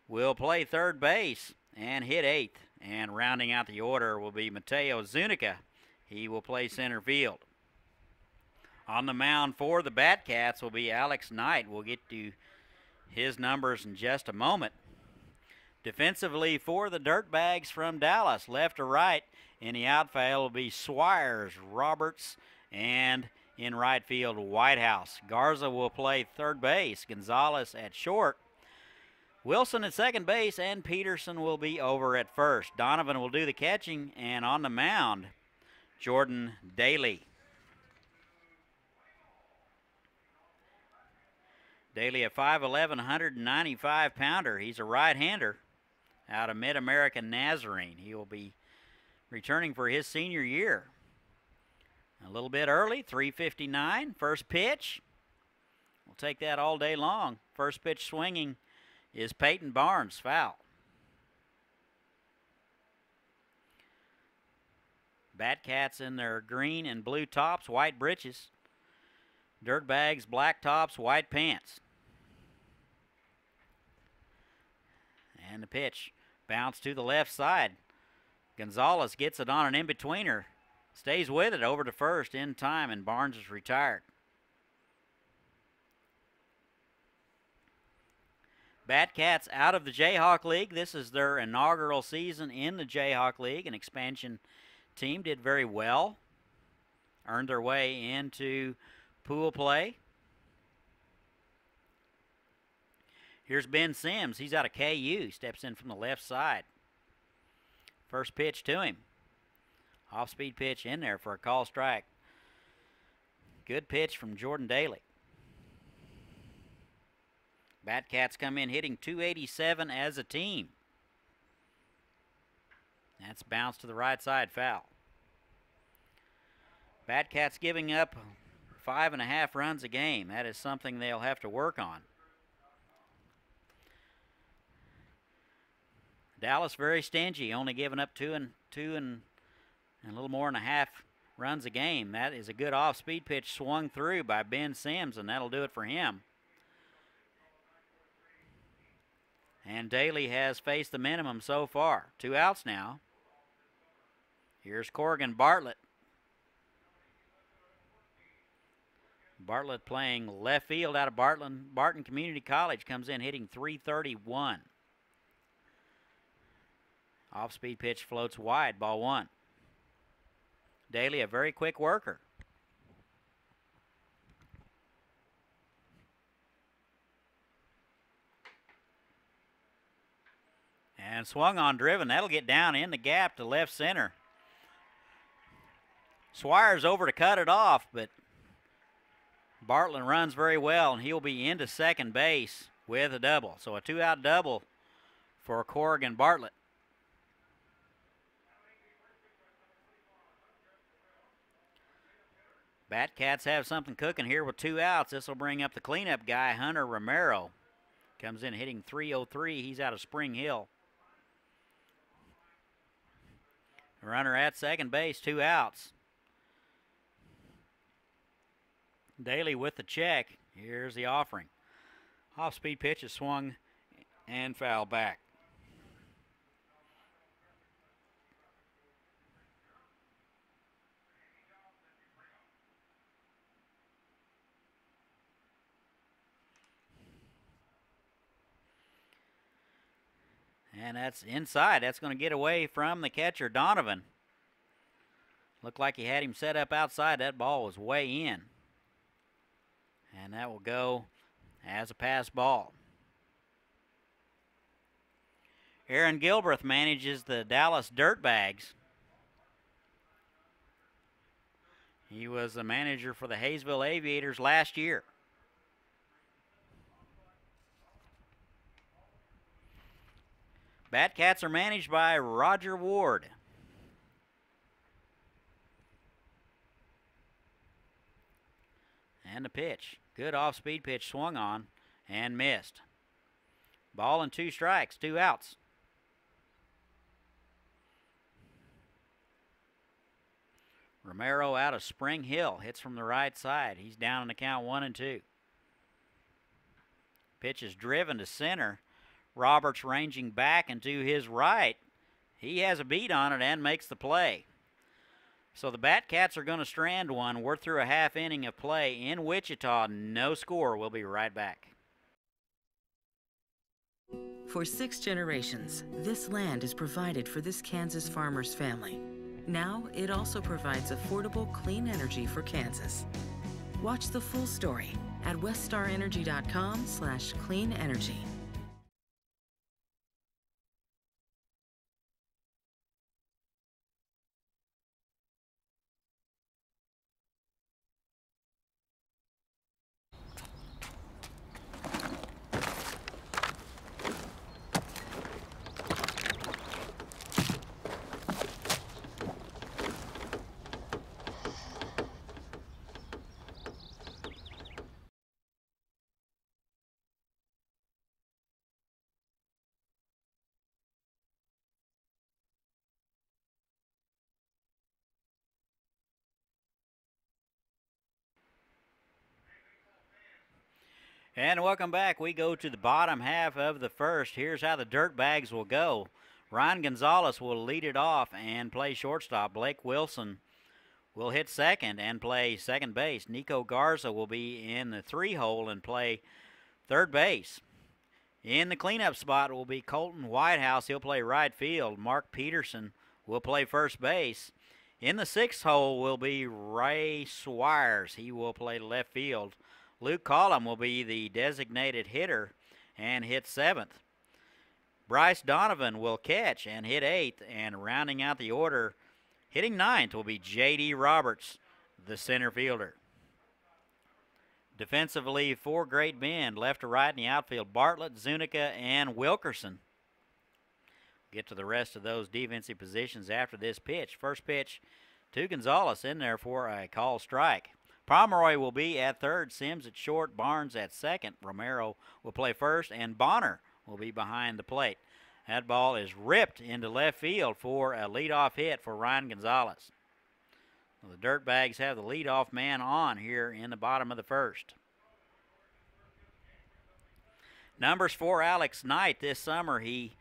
will play third base and hit eighth. And rounding out the order will be Mateo Zuniga. He will play center field. On the mound for the Batcats will be Alex Knight. We'll get to his numbers in just a moment. Defensively for the Dirtbags from Dallas, left to right in the outfield will be Swires, Roberts, and in right field, Whitehouse. Garza will play third base, Gonzalez at short, Wilson at second base, and Peterson will be over at first. Donovan will do the catching, and on the mound, Jordan Daly. Daly, a 5'11", 195-pounder. He's a right-hander out of Mid-American Nazarene. He will be returning for his senior year. A little bit early, 3:59. First pitch. We'll take that all day long. First pitch swinging is Peyton Barnes, foul. Batcats in their green and blue tops, white breeches. Dirtbags, black tops, white pants. And the pitch, bounce to the left side. Gonzalez gets it on an in-betweener. Stays with it over to first in time, and Barnes is retired. Batcats out of the Jayhawk League. This is their inaugural season in the Jayhawk League. An expansion team, did very well. Earned their way into pool play. Here's Ben Sims. He's out of KU. Steps in from the left side. First pitch to him. Off-speed pitch in there for a call strike. Good pitch from Jordan Daly. Batcats come in hitting .287 as a team. That's bounced to the right side, foul. Batcats giving up 5.5 runs a game. That is something they'll have to work on. Dallas very stingy, only giving up two and a little more than a half runs a game. That is a good off-speed pitch swung through by Ben Sims, and that'll do it for him. And Daly has faced the minimum so far. 2 outs now. Here's Corrigan Bartlett. Bartlett playing left field out of Barton Community College. Comes in hitting .331. Off-speed pitch floats wide, ball one. Daly, a very quick worker. And swung on, driven. That'll get down in the gap to left center. Swires over to cut it off, but Bartlett runs very well, and he'll be into second base with a double. So a 2-out double for Corrigan Bartlett. Batcats have something cooking here with 2 outs. This will bring up the cleanup guy, Hunter Romero. Comes in hitting .303. He's out of Spring Hill. Runner at second base, 2 outs. Daly with the check. Here's the offering. Off-speed pitch is swung and foul back. And that's inside. That's going to get away from the catcher, Donovan. Looked like he had him set up outside. That ball was way in. And that will go as a pass ball. Aaron Gilbreth manages the Dallas Dirtbags. He was the manager for the Hayesville Aviators last year. Batcats are managed by Roger Ward. And the pitch. Good off-speed pitch swung on and missed. Ball and 2 strikes, 2 outs. Romero out of Spring Hill. Hits from the right side. He's down in the count 1-2. Pitch is driven to center. Roberts ranging back and to his right. He has a beat on it and makes the play. So the Batcats are going to strand one. We're through a half inning of play in Wichita. No score. We'll be right back. For 6 generations, this land has provided for this Kansas farmer's family. Now, it also provides affordable, clean energy for Kansas. Watch the full story at weststarenergy.com/cleanenergy. And welcome back. We go to the bottom half of the first. Here's how the Dirtbags will go. Ryan Gonzalez will lead it off and play shortstop. Blake Wilson will hit second and play second base. Nico Garza will be in the 3-hole and play third base. In the cleanup spot will be Colton Whitehouse. He'll play right field. Mark Peterson will play first base. In the 6th hole will be Ray Swires. He will play left field. Luke Collum will be the designated hitter and hit 7th. Bryce Donovan will catch and hit 8th, and rounding out the order, hitting 9th will be J.D. Roberts, the center fielder. Defensively, 4 great men, left to right in the outfield, Bartlett, Zuniga, and Wilkerson. Get to the rest of those defensive positions after this pitch. First pitch to Gonzalez, in there for a call strike. Pomeroy will be at third, Sims at short, Barnes at second. Romero will play first, and Bonner will be behind the plate. That ball is ripped into left field for a leadoff hit for Ryan Gonzalez. Well, the Dirtbags have the leadoff man on here in the bottom of the first. Numbers for Alex Knight this summer. He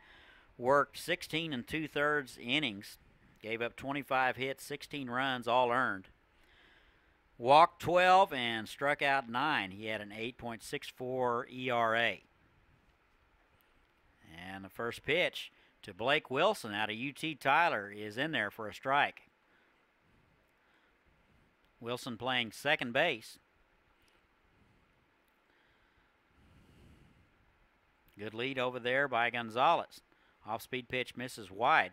worked 16 2/3 innings, gave up 25 hits, 16 runs, all earned. Walked 12 and struck out 9. He had an 8.64 ERA. And the first pitch to Blake Wilson out of UT Tyler is in there for a strike. Wilson playing second base. Good lead over there by Gonzalez. Off-speed pitch misses wide.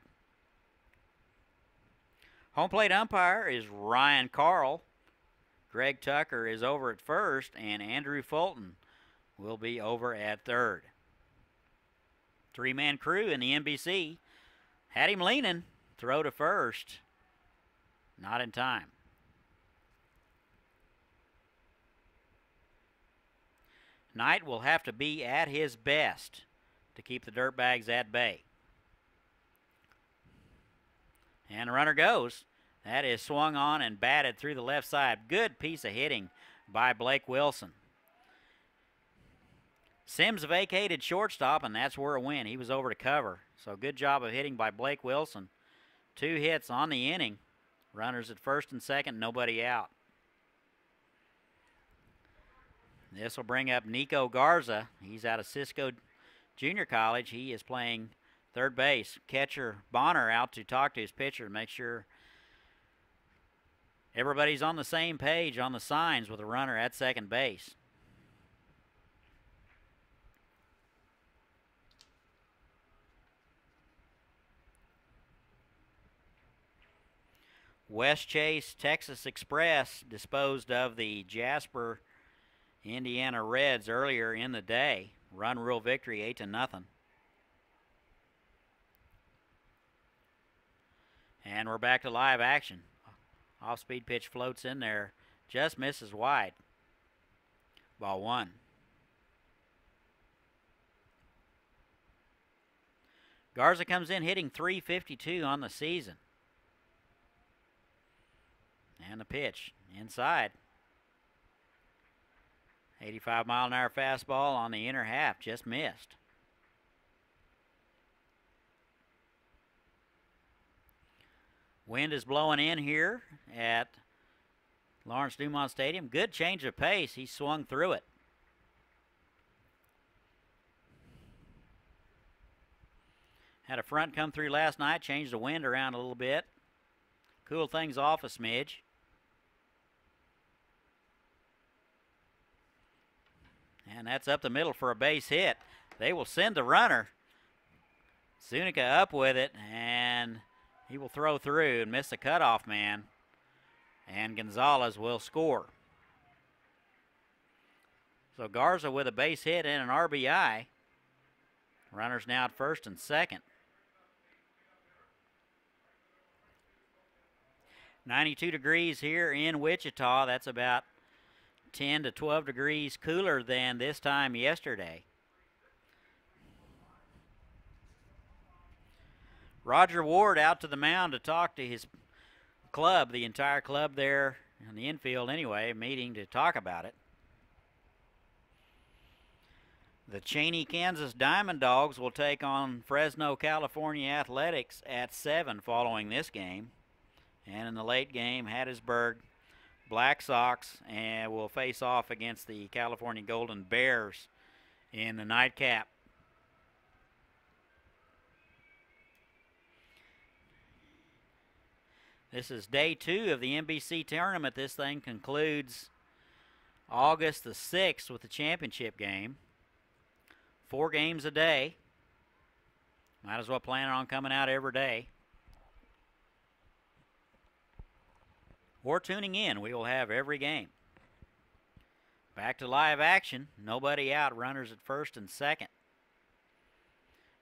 Home plate umpire is Ryan Carl. Greg Tucker is over at first, and Andrew Fulton will be over at third. 3-man crew in the NBC. Had him leaning. Throw to first. Not in time. Knight will have to be at his best to keep the Dirtbags at bay. And the runner goes. That is swung on and batted through the left side. Good piece of hitting by Blake Wilson. Sims vacated shortstop, and that's where it went. He was over to cover. So good job of hitting by Blake Wilson. 2 hits on the inning. Runners at first and second, nobody out. This will bring up Nico Garza. He's out of Cisco Junior College. He is playing third base. Catcher Bonner out to talk to his pitcher to make sure everybody's on the same page on the signs with a runner at second base. West Chase Texas Express disposed of the Jasper Indiana Reds earlier in the day. Run rule victory 8-0. And we're back to live action. Off-speed pitch floats in there. Just misses wide. Ball 1. Garza comes in hitting .352 on the season. And the pitch inside. 85-mile-an-hour fastball on the inner half. Just missed. Wind is blowing in here at Lawrence Dumont Stadium. Good change of pace. He swung through it. Had a front come through last night, changed the wind around a little bit. Cool things off a smidge. And that's up the middle for a base hit. They will send the runner. Zuniga up with it, and he will throw through and miss the cutoff man. And Gonzalez will score. So Garza with a base hit and an RBI. Runners now at first and second. 92 degrees here in Wichita. That's about 10 to 12 degrees cooler than this time yesterday. Roger Ward out to the mound to talk to his club, the entire club there in the infield anyway, meeting to talk about it. The Cheney, Kansas Diamond Dogs will take on Fresno, California Athletics at 7 following this game. And in the late game, Hattiesburg Black Sox and will face off against the California Golden Bears in the nightcap. This is day 2 of the NBC tournament. This thing concludes August the 6th with the championship game. 4 games a day. Might as well plan on coming out every day. Or tuning in. We will have every game. Back to live action. Nobody out. Runners at first and second.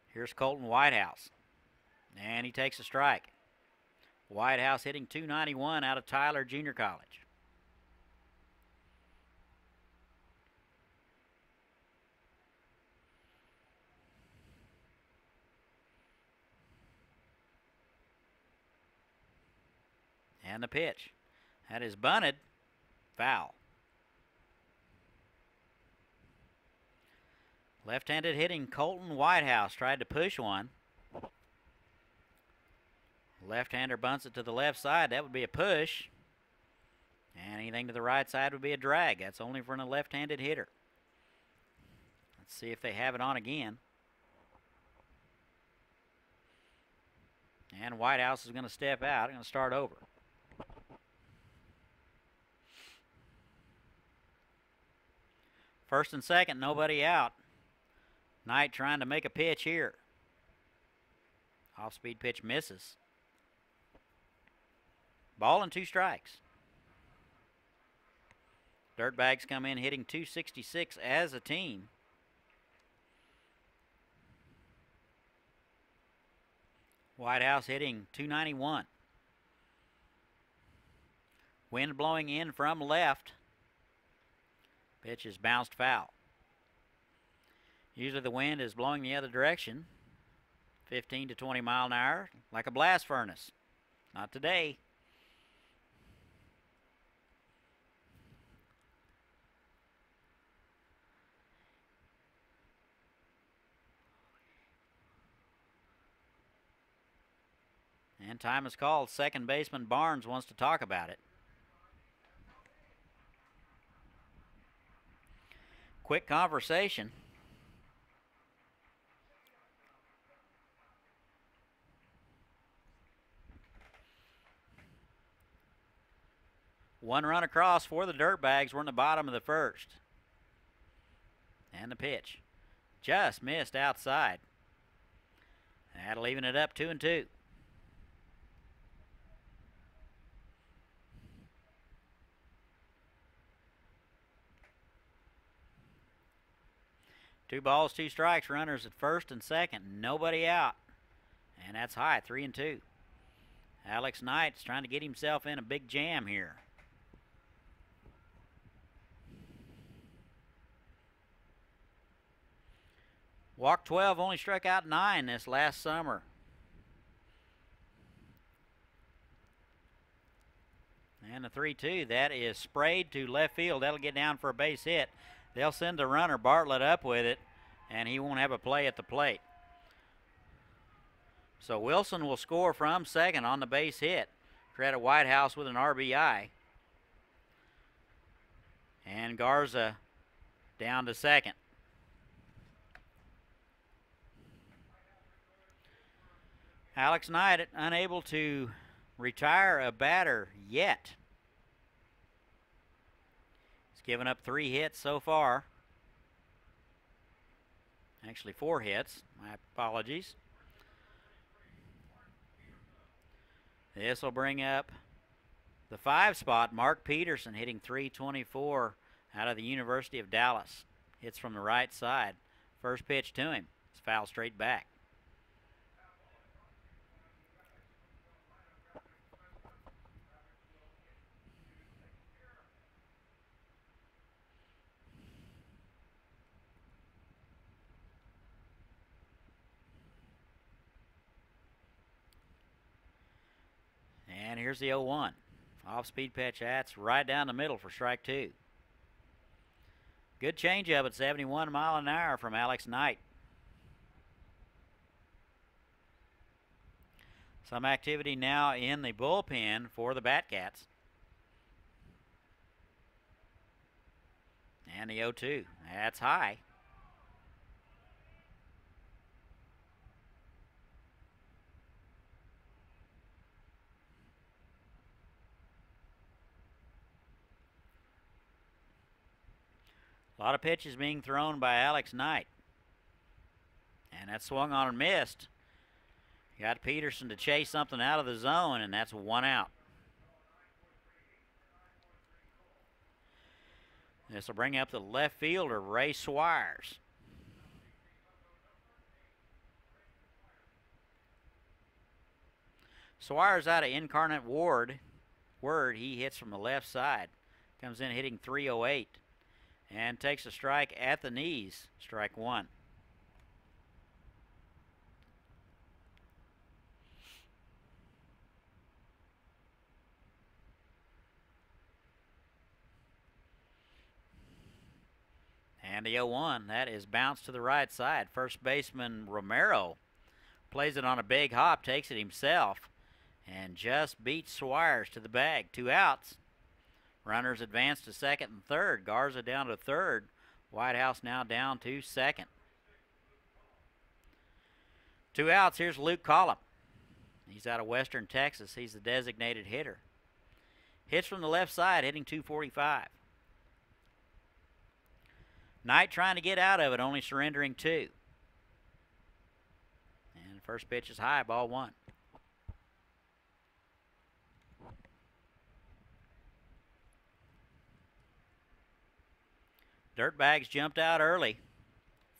Here's Colton Whitehouse. And he takes a strike. Whitehouse hitting .291 out of Tyler Junior College. And the pitch. That is bunted. Foul. Left-handed hitting Colton Whitehouse tried to push one. Left-hander bunts it to the left side. That would be a push. And anything to the right side would be a drag. That's only for a left-handed hitter. Let's see if they have it on again. And Whitehouse is going to step out. Going to start over. First and second, nobody out. Knight trying to make a pitch here. Off-speed pitch misses. Ball and 2 strikes. Dirtbags come in hitting .266 as a team. Whitehouse hitting .291. Wind blowing in from left. Pitch is bounced foul. Usually the wind is blowing the other direction. 15 to 20 mile an hour, like a blast furnace. Not today. And time is called. Second baseman Barnes wants to talk about it. Quick conversation. One run across for the Dirtbags. We're in the bottom of the first. And the pitch. Just missed outside. That'll even it up 2-2. Two balls, 2 strikes. Runners at first and second. Nobody out. And that's high, 3-2. Alex Knight's trying to get himself in a big jam here. Walked 12, only struck out 9 this last summer. And the 3-2, that is sprayed to left field. That'll get down for a base hit. They'll send the runner Bartlett up with it, and he won't have a play at the plate. So Wilson will score from second on the base hit. Credit Whitehouse with an RBI. And Garza down to second. Alex Knight unable to retire a batter yet. He's given up 3 hits so far. Actually 4 hits. My apologies. This will bring up the 5 spot, Mark Peterson, hitting .324 out of the University of Dallas. Hits from the right side. First pitch to him. It's foul straight back. And here's the 0-1. Off-speed pitch, that's right down the middle for strike 2. Good changeup at 71 mile an hour from Alex Knight. Some activity now in the bullpen for the Batcats. And the 0-2. That's high. A lot of pitches being thrown by Alex Knight. And that swung on and missed. Got Peterson to chase something out of the zone, and that's 1 out. This will bring up the left fielder, Ray Swires. Swires out of Incarnate Word. He hits from the left side. Comes in hitting .308. And takes a strike at the knees, strike 1. And the 0-1, that is bounced to the right side. First baseman Romero plays it on a big hop, takes it himself, and just beats Swires to the bag. 2 outs. Runners advance to second and third. Garza down to third. Whitehouse now down to second. 2 outs. Here's Luke Collum. He's out of Western Texas. He's the designated hitter. Hits from the left side, hitting .245. Knight trying to get out of it, only surrendering 2. And the first pitch is high, ball 1. Dirtbags jumped out early.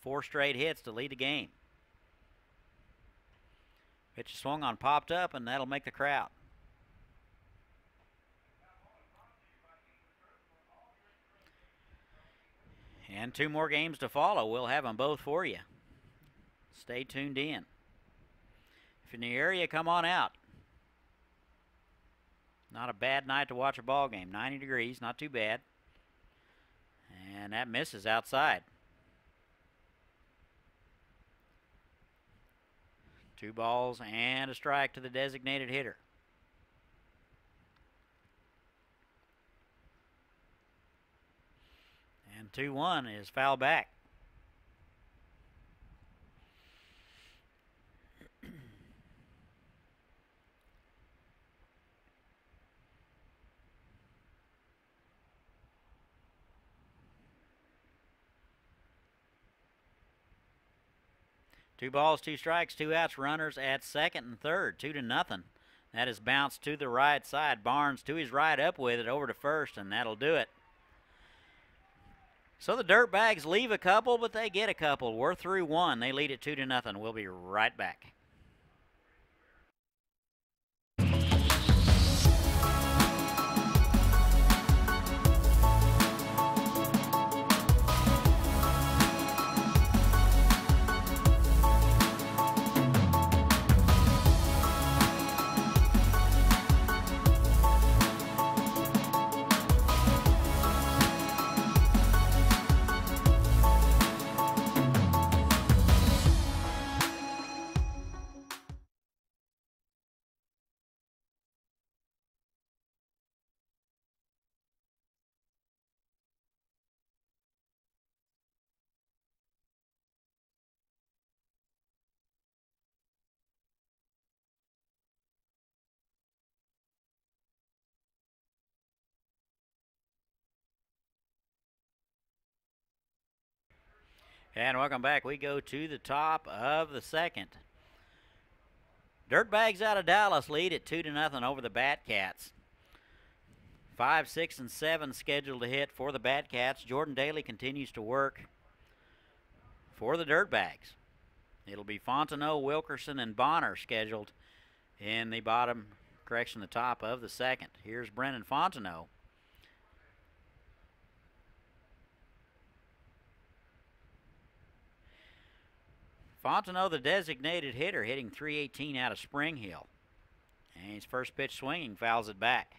4 straight hits to lead the game. Pitch swung on, popped up, and that'll make the crowd. And 2 more games to follow. We'll have them both for you. Stay tuned in. If you're in the area, come on out. Not a bad night to watch a ball game. 90 degrees, not too bad. And that misses outside. 2 balls and a strike to the designated hitter. And 2-1 is foul back. Two balls, 2 strikes, 2 outs, runners at second and third, 2-0. That is bounced to the right side. Barnes to his right, up with it over to first, and that'll do it. So the Dirtbags leave a couple, but they get a couple. We're through 1. They lead it 2-0. We'll be right back. And welcome back. We go to the top of the second. Dirtbags out of Dallas lead at 2-0 over the Batcats. 5, 6, and 7 scheduled to hit for the Batcats. Jordan Daly continues to work for the Dirtbags. It'll be Fontenot, Wilkerson, and Bonner scheduled in the the top of the second. Here's Brennan Fontenot. Fontenot, the designated hitter, hitting .318 out of Spring Hill. And his first pitch swinging, fouls it back.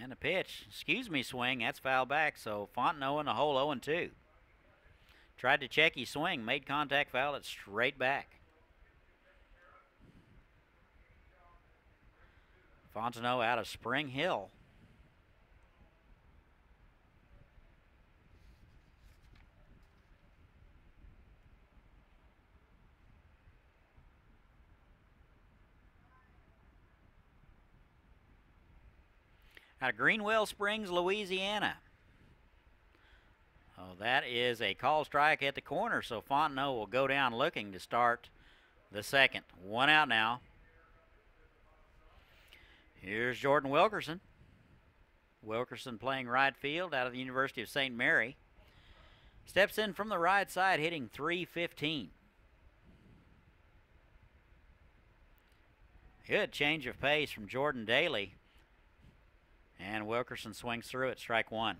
And the pitch, swing, that's fouled back, so Fontenot in the hole 0-2. Tried to check his swing, made contact, fouled it straight back. Fontenot out of Spring Hill. Out of Greenwell Springs, Louisiana. Oh, that is a call strike at the corner, so Fontenot will go down looking to start the second. One out now. Here's Jordan Wilkerson. Wilkerson playing right field out of the University of St. Mary. Steps in from the right side, hitting .315. Good change of pace from Jordan Daly. And Wilkerson swings through it, strike one.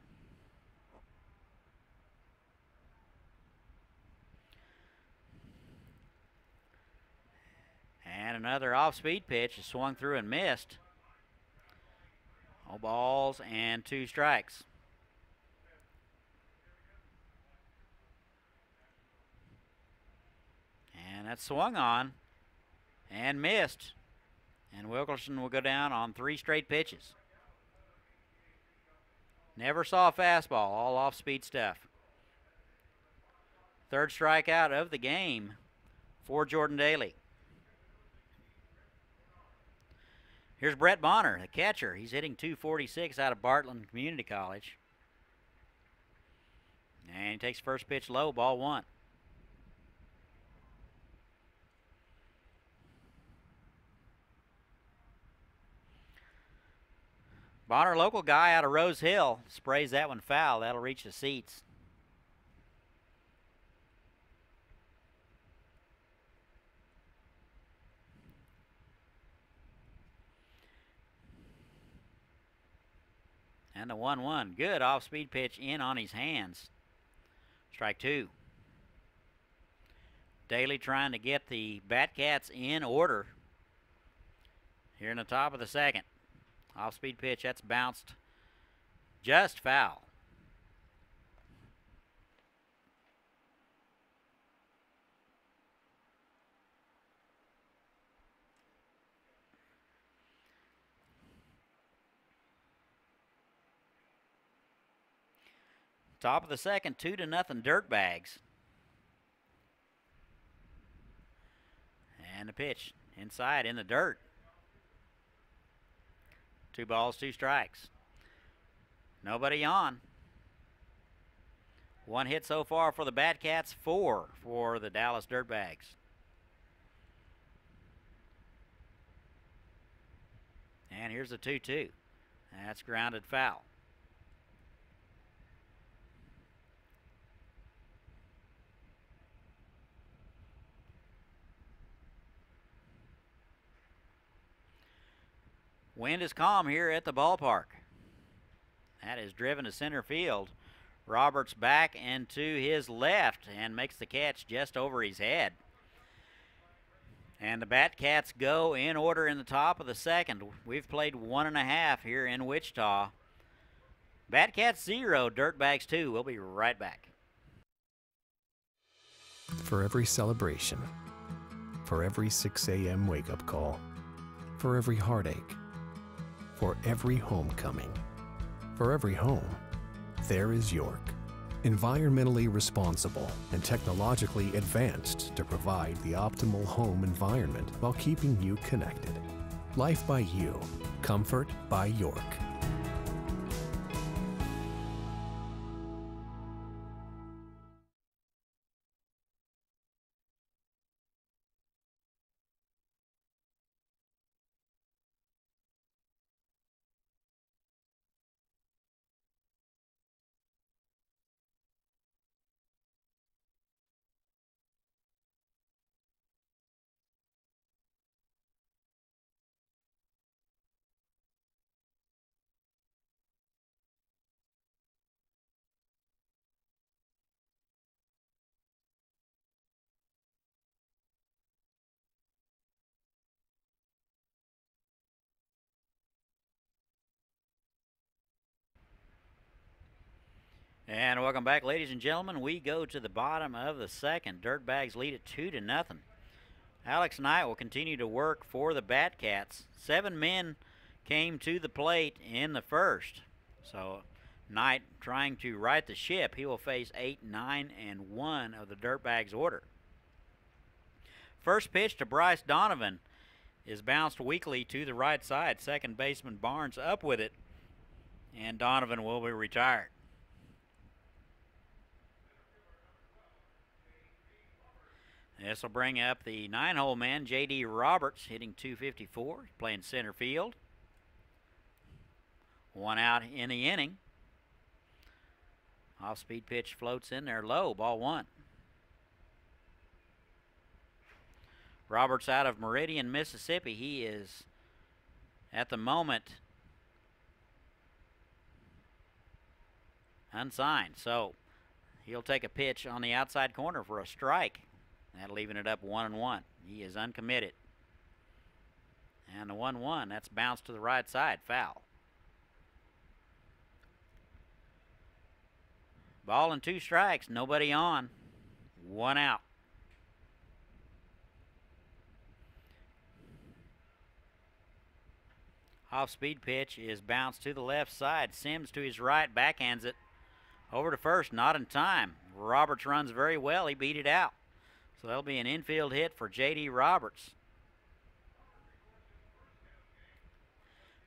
And another off-speed pitch is swung through and missed. All balls and 2 strikes. And that's swung on and missed. And Wilkerson will go down on 3 straight pitches. Never saw a fastball, all off-speed stuff. Third strikeout of the game for Jordan Daly. Here's Brett Bonner, the catcher. He's hitting .246 out of Bartland Community College. And he takes first pitch low, ball 1. Bonner, local guy out of Rose Hill, sprays that one foul. That'll reach the seats. And the 1-1. Good off-speed pitch in on his hands. Strike 2. Daly trying to get the Batcats in order here in the top of the second. Off-speed pitch, that's bounced just foul. Top of the second, 2-0 Dirtbags. And the pitch inside in the dirt. 2 balls, 2 strikes. Nobody on. 1 hit so far for the Batcats, 4 for the Dallas Dirtbags. And here's the 2-2. That's grounded foul. Wind is calm here at the ballpark. That is driven to center field. Roberts back and to his left and makes the catch just over his head. And the Batcats go in order in the top of the second. We've played 1.5 here in Wichita. Batcats 0, Dirtbags 2. We'll be right back. For every celebration, for every 6 a.m. wake-up call, for every heartache, for every homecoming, for every home, there is York. Environmentally responsible and technologically advanced to provide the optimal home environment while keeping you connected. Life by You. Comfort by York. And welcome back, ladies and gentlemen. We go to the bottom of the second. Dirtbags lead it 2-0. Alex Knight will continue to work for the Batcats. 7 men came to the plate in the first. So Knight trying to right the ship. He will face 8, 9, and 1 of the Dirtbags order. First pitch to Bryce Donovan is bounced weakly to the right side. Second baseman Barnes up with it, and Donovan will be retired. This will bring up the 9-hole man, J.D. Roberts, hitting .254, playing center field. 1 out in the inning. Off-speed pitch floats in there low, ball 1. Roberts out of Meridian, Mississippi. He is, at the moment, unsigned. So he'll take a pitch on the outside corner for a strike. That leaving it up 1-1. He is uncommitted. And the 1-1, that's bounced to the right side, foul. Ball and 2 strikes, nobody on. 1 out. Off-speed pitch is bounced to the left side. Sims to his right, backhands it over to first, not in time. Roberts runs very well. He beat it out. So that'll be an infield hit for J.D. Roberts.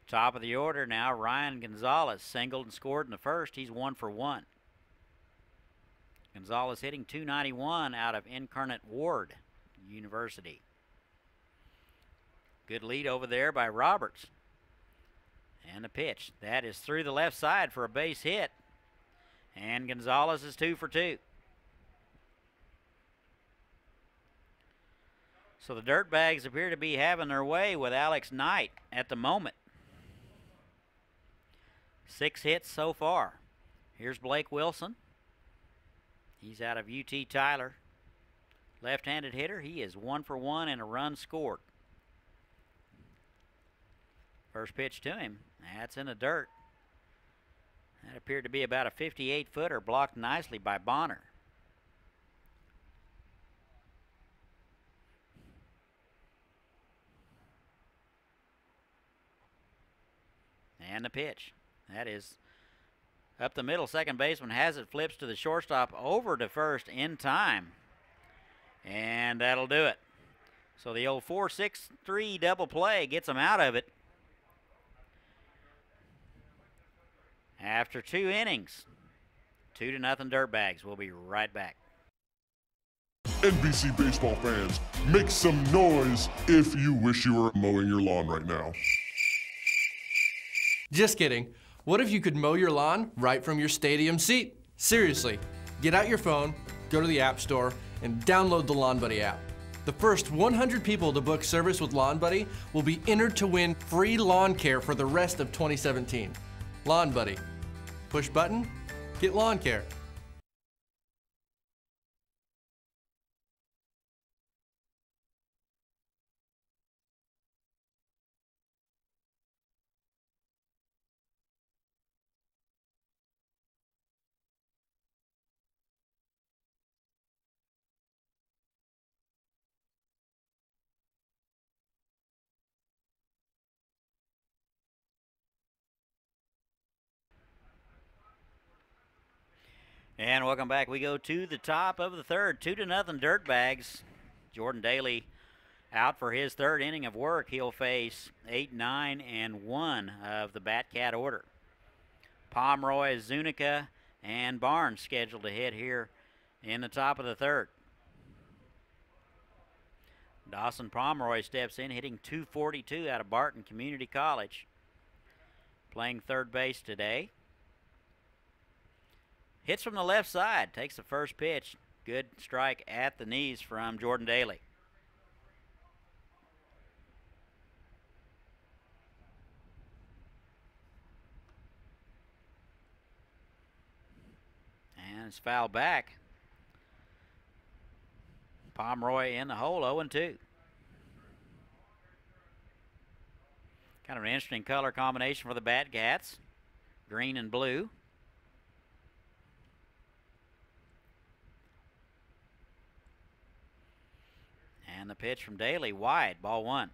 Top of the order now, Ryan Gonzalez singled and scored in the first. He's 1 for 1. Gonzalez hitting .291 out of Incarnate Ward University. Good lead over there by Roberts. And the pitch. That is through the left side for a base hit. And Gonzalez is 2 for 2. So the Dirtbags appear to be having their way with Alex Knight at the moment. 6 hits so far. Here's Blake Wilson. He's out of UT Tyler. Left-handed hitter. He is 1 for 1 and a run scored. First pitch to him. That's in the dirt. That appeared to be about a 58-footer, blocked nicely by Bonner. And the pitch. That is up the middle. Second baseman has it, flips to the shortstop, over to first in time. And that'll do it. So the old 4-6-3 double play gets him out of it. After 2 innings, 2-0 Dirtbags. We'll be right back. NBC baseball fans, make some noise if you wish you were mowing your lawn right now. Just kidding. What if you could mow your lawn right from your stadium seat? Seriously, get out your phone, go to the App Store, and download the Lawn Buddy app. The first 100 people to book service with Lawn Buddy will be entered to win free lawn care for the rest of 2017. Lawn Buddy. Push button, get lawn care. And welcome back. We go to the top of the third. 2-0 Dirtbags. Jordan Daly out for his third inning of work. He'll face 8, 9, and 1 of the Batcat order. Pomeroy, Zuniga, and Barnes scheduled to hit here in the top of the third. Dawson Pomeroy steps in, hitting .242 out of Barton Community College. Playing third base today. Hits from the left side, takes the first pitch. Good strike at the knees from Jordan Daly. And it's fouled back. Pomeroy in the hole, 0-2. Kind of an interesting color combination for the Batcats, green and blue. And the pitch from Daly, wide, ball 1.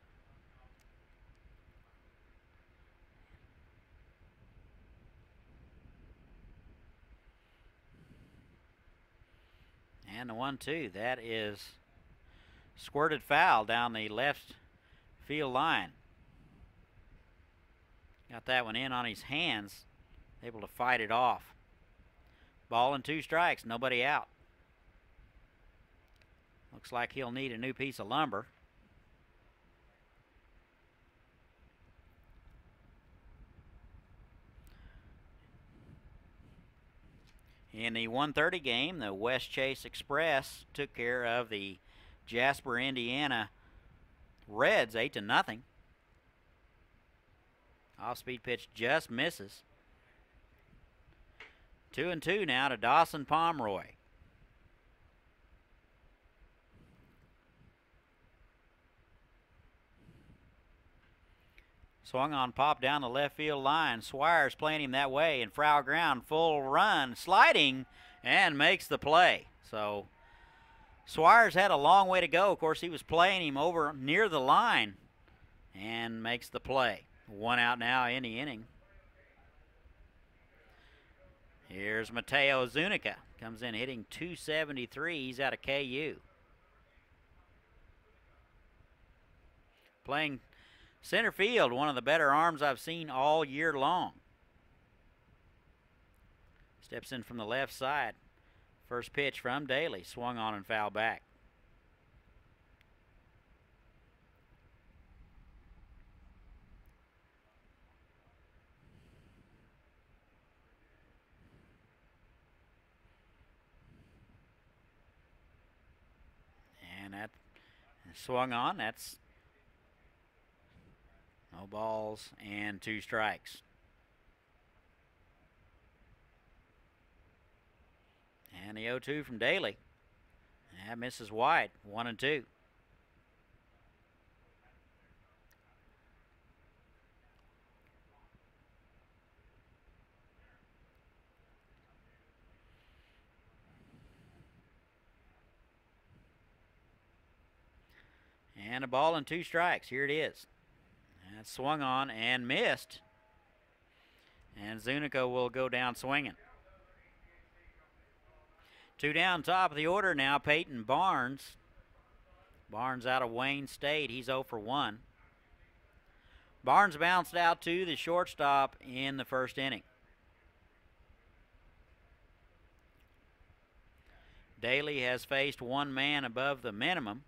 And the 1-2, that is squirted foul down the left field line. Got that one in on his hands, able to fight it off. Ball and 2 strikes, nobody out. Looks like he'll need a new piece of lumber. In the 1:30 game, the West Chase Express took care of the Jasper, Indiana Reds 8-0. Off-speed pitch just misses. 2-2 now to Dawson Pomeroy. Swung on, pop down the left field line. Swires playing him that way, and foul ground, full run, sliding, and makes the play. So Swires had a long way to go. Of course, he was playing him over near the line, and makes the play. 1 out now in the inning. Here's Mateo Zuniga. Comes in hitting .273. He's out of KU. Playing center field, one of the better arms I've seen all year long. Steps in from the left side. First pitch from Daly, swung on and fouled back. And that swung on, that's no balls and 2 strikes. And the 0-2 from Daly. That misses wide, 1-2. And a ball and 2 strikes. Here it is. That swung on and missed. And Zuniga will go down swinging. 2 down, top of the order now, Peyton Barnes. Barnes out of Wayne State. He's 0 for 1. Barnes bounced out to the shortstop in the first inning. Daly has faced 1 man above the minimum.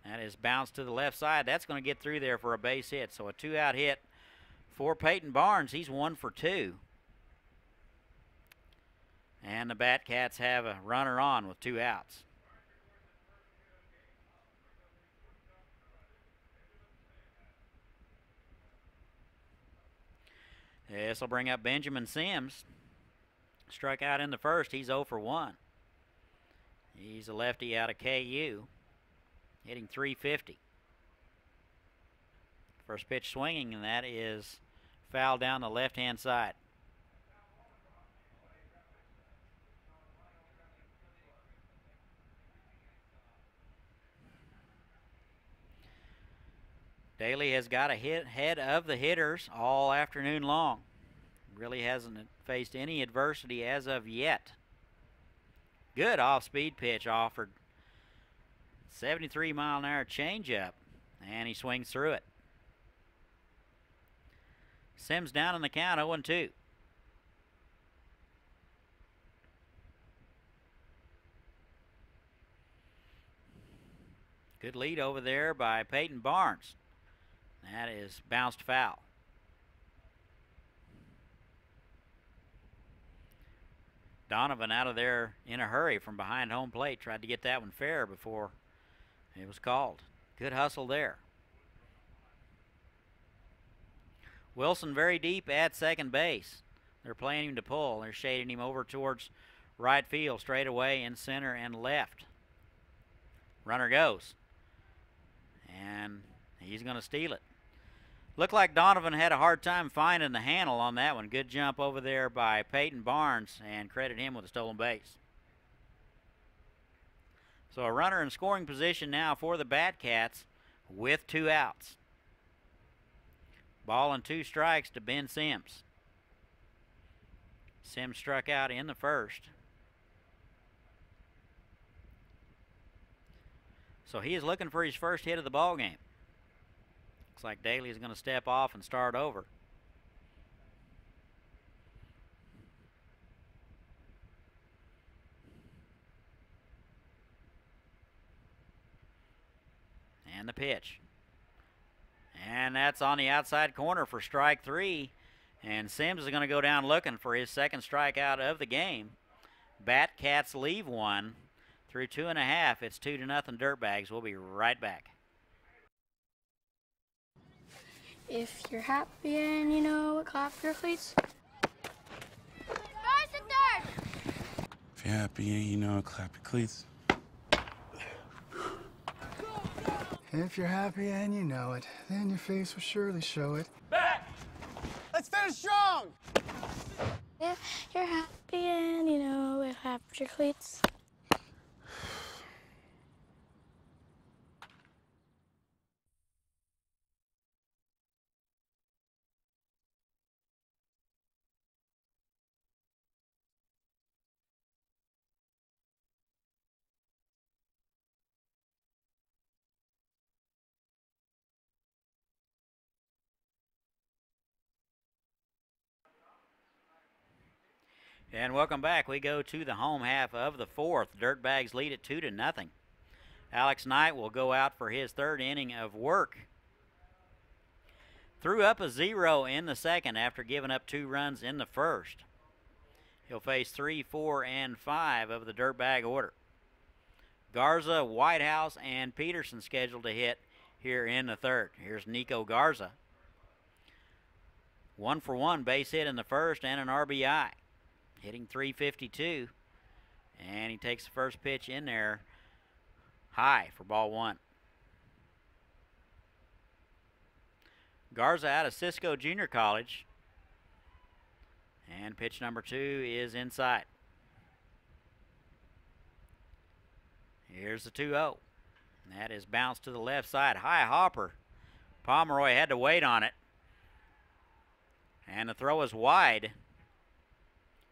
That is bounced to the left side. That's going to get through there for a base hit. So a 2-out hit for Peyton Barnes. He's 1 for 2. And the Batcats have a runner on with 2 outs. This will bring up Benjamin Sims. Struck out in the first. He's 0 for 1. He's a lefty out of KU. Hitting .350. First pitch swinging, and that is foul down the left-hand side. Daly has got a hit ahead of the hitters all afternoon long. Really hasn't faced any adversity as of yet. Good off-speed pitch offered. 73-mile-an-hour changeup, and he swings through it. Sims down on the count, 0-2. Good lead over there by Peyton Barnes. That is bounced foul. Donovan out of there in a hurry from behind home plate. Tried to get that one fair before it was called. Good hustle there. Wilson very deep at second base. They're playing him to pull. They're shading him over towards right field, straight away in center and left. Runner goes. And he's going to steal it. Looked like Donovan had a hard time finding the handle on that one. Good jump over there by Peyton Barnes, and credit him with a stolen base. So a runner in scoring position now for the Batcats with 2 outs. Ball and 2 strikes to Ben Sims. Sims struck out in the first. So he is looking for his first hit of the ball game. Looks like Daly is going to step off and start over. And the pitch. And that's on the outside corner for strike 3. And Sims is going to go down looking for his second strikeout of the game. Batcats leave one through 2.5. It's 2-0 Dirtbags. We'll be right back. If you're happy and you know it, clap your cleats. Guys at third! If you're happy and you know it, clap your cleats. If you're happy and you know it, then your face will surely show it. Back! Let's finish strong! If you're happy and you know it, clap your cleats. And welcome back. We go to the home half of the fourth. Dirtbags lead it 2-0. Alex Knight will go out for his third inning of work. Threw up a 0 in the second after giving up 2 runs in the first. He'll face 3, 4, and 5 of the Dirtbag order. Garza, Whitehouse, and Peterson scheduled to hit here in the third. Here's Nico Garza. 1-for-1 base hit in the first and an RBI. Hitting .352, and he takes the first pitch in there high for ball 1. Garza out of Cisco Junior College, and pitch number 2 is inside. Here's the 2-0. That is bounced to the left side. High hopper. Pomeroy had to wait on it, and the throw is wide.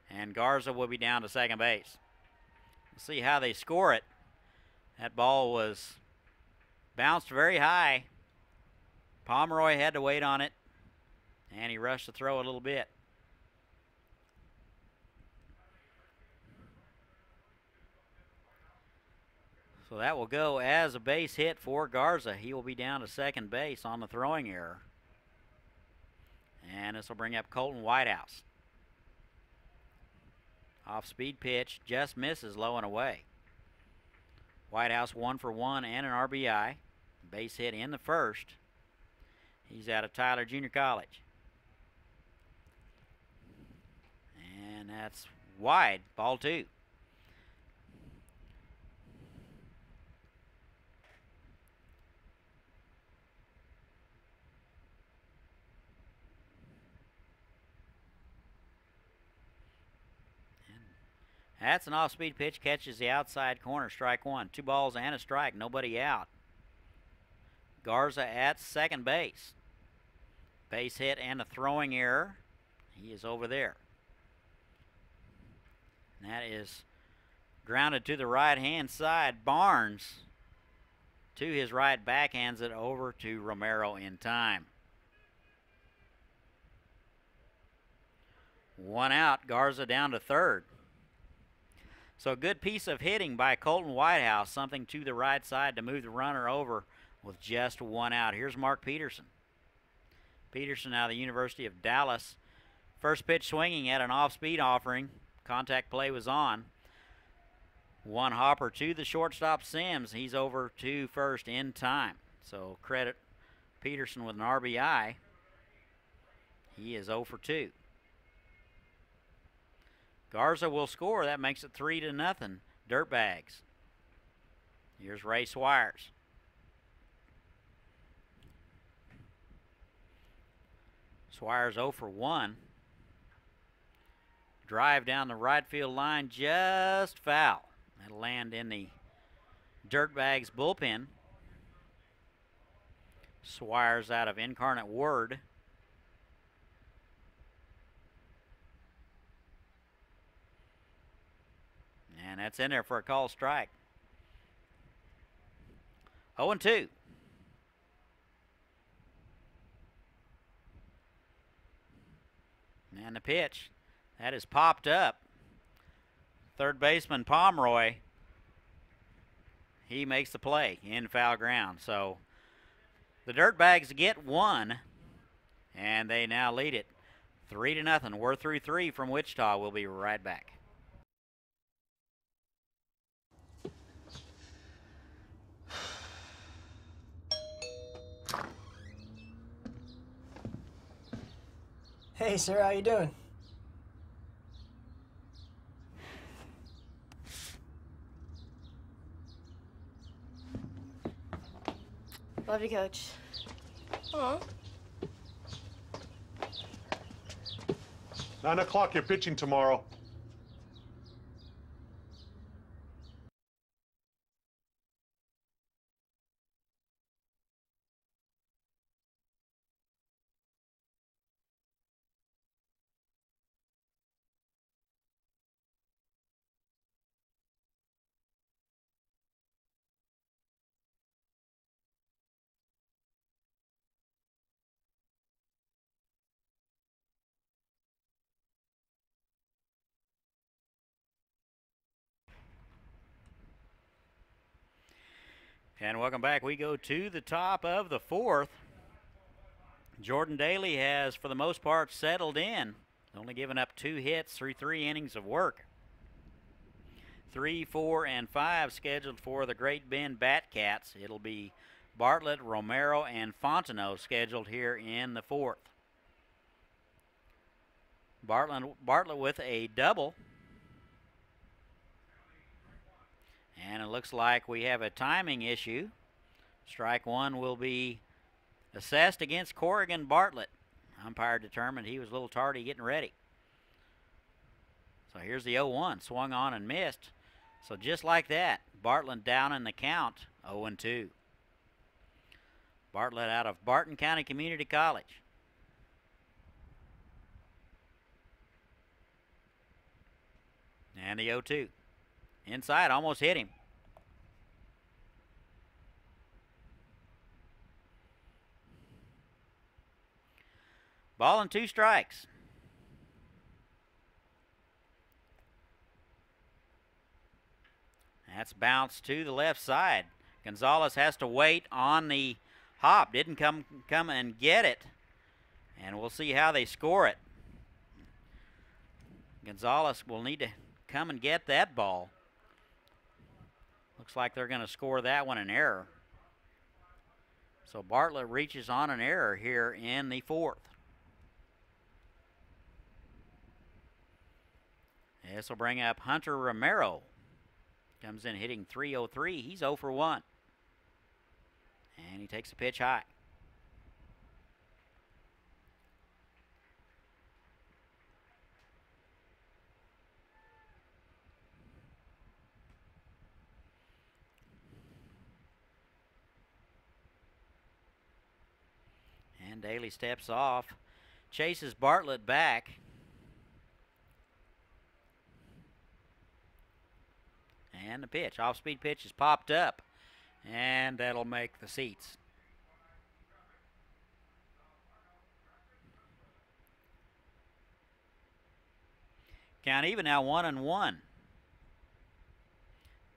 And Garza will be down to second base. We'll see how they score it. That ball was bounced very high. Pomeroy had to wait on it, and he rushed to throw a little bit. So that will go as a base hit for Garza. He will be down to second base on the throwing error. And this will bring up Colton Whitehouse. Off-speed pitch, just misses low and away. Whitehouse 1-for-1 and an RBI. Base hit in the first. He's out of Tyler Junior College. And that's wide, ball 2. That's an off-speed pitch, catches the outside corner, strike 1. 2 balls and a strike, nobody out. Garza at second base. Base hit and a throwing error. He is over there. And that is grounded to the right-hand side. Barnes to his right backhands it over to Romero in time. 1 out, Garza down to third. So a good piece of hitting by Colton Whitehouse, something to the right side to move the runner over with just 1 out. Here's Mark Peterson. Peterson out of the University of Dallas. First pitch swinging at an off-speed offering. Contact play was on. 1 hopper to the shortstop Sims. He's over to first in time. So credit Peterson with an RBI. He is 0 for 2. Garza will score. That makes it 3-0. Dirtbags. Here's Ray Swires. Swires 0 for 1. Drive down the right field line, just foul. That'll land in the Dirtbags bullpen. Swires out of Incarnate Word. And that's in there for a call strike. 0-2. And the pitch. That is popped up. Third baseman Pomeroy. He makes the play in foul ground. So the Dirtbags get 1. And they now lead it 3-0. We're through 3 from Wichita. We'll be right back. Hey, sir, how you doing? Love you, Coach. Aw. 9 o'clock, you're pitching tomorrow. And welcome back. We go to the top of the 4th. Jordan Daly has, for the most part, settled in. Only given up 2 hits through 3 innings of work. 3, 4, and 5 scheduled for the Great Bend Batcats. It'll be Bartlett, Romero, and Fontenot scheduled here in the 4th. Bartlett with a double. And it looks like we have a timing issue. Strike 1 will be assessed against Corrigan Bartlett. Umpire determined he was a little tardy getting ready. So here's the 0-1. Swung on and missed. So just like that, Bartlett down in the count, 0-2. Bartlett out of Barton County Community College. And the 0-2. Inside, almost hit him. Ball and 2 strikes. That's bounced to the left side. Gonzalez has to wait on the hop. Didn't come and get it. And we'll see how they score it. Gonzalez will need to come and get that ball. Looks like they're going to score that one an error. So Bartlett reaches on an error here in the 4th. This will bring up Hunter Romero. Comes in hitting .303. He's 0 for 1. And he takes the pitch high. And Daly steps off, chases Bartlett back. And the pitch. Off-speed pitch is popped up. And that'll make the seats. Count even now, 1-1.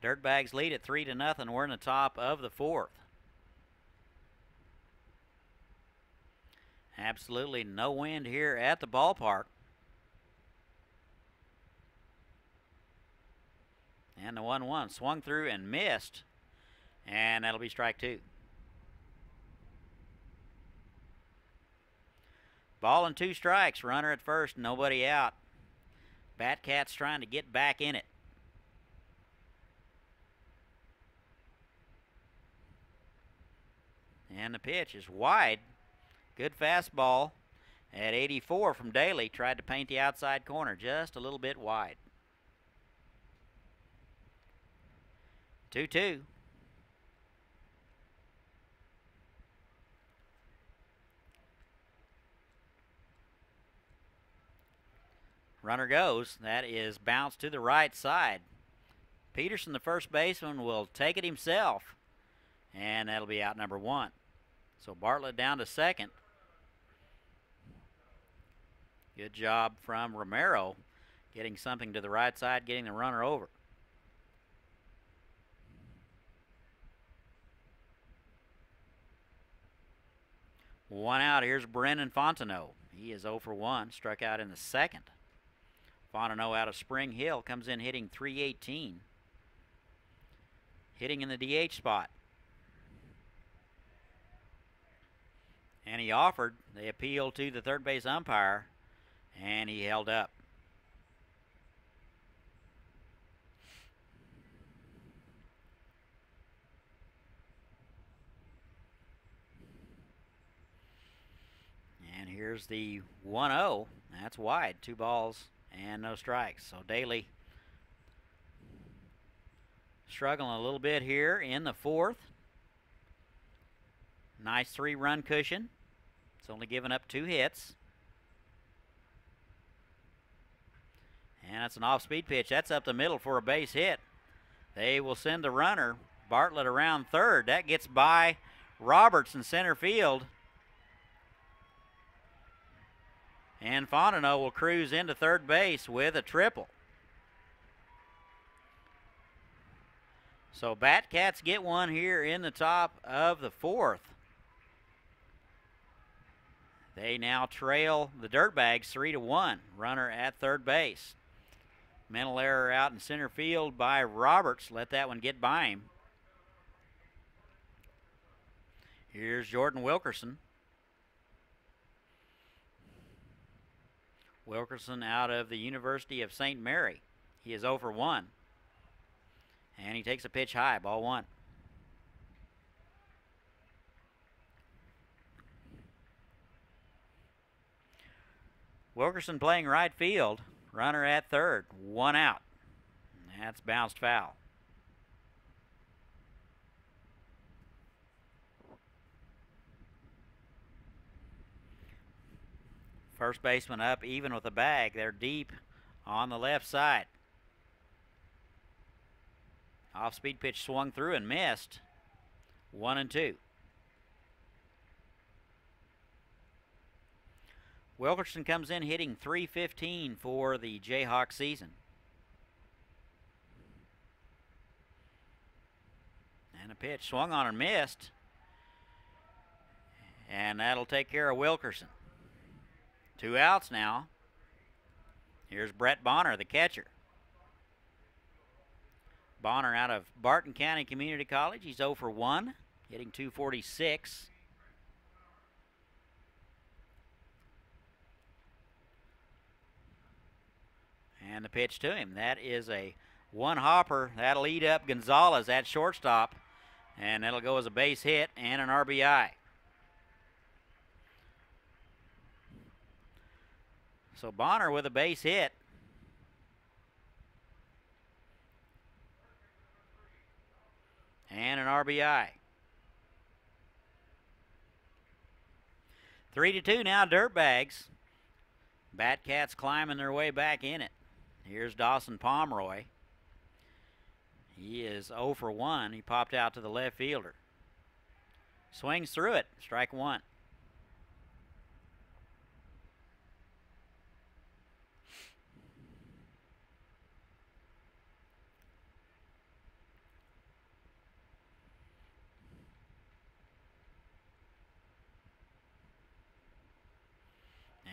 Dirtbags lead at 3-0. We're in the top of the fourth. Absolutely no wind here at the ballpark. And the 1-1 swung through and missed. And that'll be strike two. Ball and 2 strikes. Runner at first, nobody out. Batcats trying to get back in it. And the pitch is wide. Good fastball at 84 from Daly. Tried to paint the outside corner just a little bit wide. 2-2. Runner goes. That is bounced to the right side. Peterson, the first baseman, will take it himself. And that'll be out number 1. So Bartlett down to second. Good job from Romero getting something to the right side, getting the runner over. One out. Here's Brennan Fontenot. He is 0 for 1, struck out in the second. Fontenot out of Spring Hill comes in hitting .318. Hitting in the DH spot. And he offered. They appealed to the third base umpire, and he held up. And here's the 1-0. That's wide. 2 balls and no strikes. So Daly struggling a little bit here in the fourth. Nice 3-run cushion. It's only given up 2 hits. And that's an off-speed pitch. That's up the middle for a base hit. They will send the runner, Bartlett, around third. That gets by Roberts in center field. And Fontenot will cruise into third base with a triple. So Batcats get one here in the top of the fourth. They now trail the Dirtbags 3-1. Runner at third base. Mental error out in center field by Roberts. Let that one get by him. Here's Jordan Wilkerson. Wilkerson out of the University of St. Mary. He is 0 for 1. And he takes a pitch high, ball 1. Wilkerson playing right field. Runner at third. 1 out. That's bounced foul. First baseman up even with the bag. They're deep on the left side. Off-speed pitch swung through and missed. 1-2. Wilkerson comes in hitting .315 for the Jayhawk season. And a pitch swung on and missed. And that'll take care of Wilkerson. 2 outs now. Here's Brett Bonner, the catcher. Bonner out of Barton County Community College. He's 0 for 1, hitting .246. And the pitch to him. That is a 1-hopper. That'll eat up Gonzalez at shortstop. And that'll go as a base hit and an RBI. So Bonner with a base hit. And an RBI. 3-2 now, Dirtbags. Batcats climbing their way back in it. Here's Dawson Pomeroy. He is 0 for 1. He popped out to the left fielder. Swings through it. Strike one.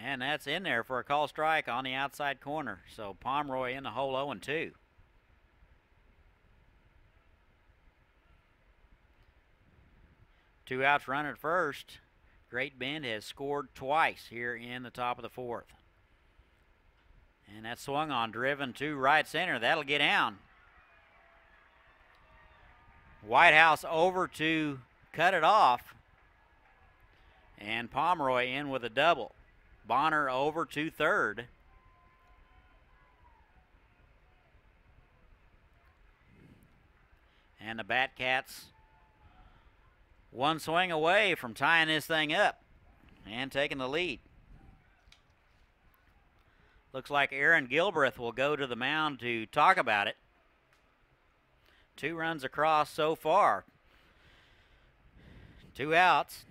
And that's in there for a call strike on the outside corner. So Pomeroy in the hole 0-2. Two outs, runner at first. Great Bend has scored twice here in the top of the fourth. And that swung on, driven to right center. That'll get down. Whitehouse over to cut it off. And Pomeroy in with a double. Bonner over to third. And the Batcats one swing away from tying this thing up and taking the lead. Looks like Aaron Gilbreth will go to the mound to talk about it. 2 runs across so far. 2 outs.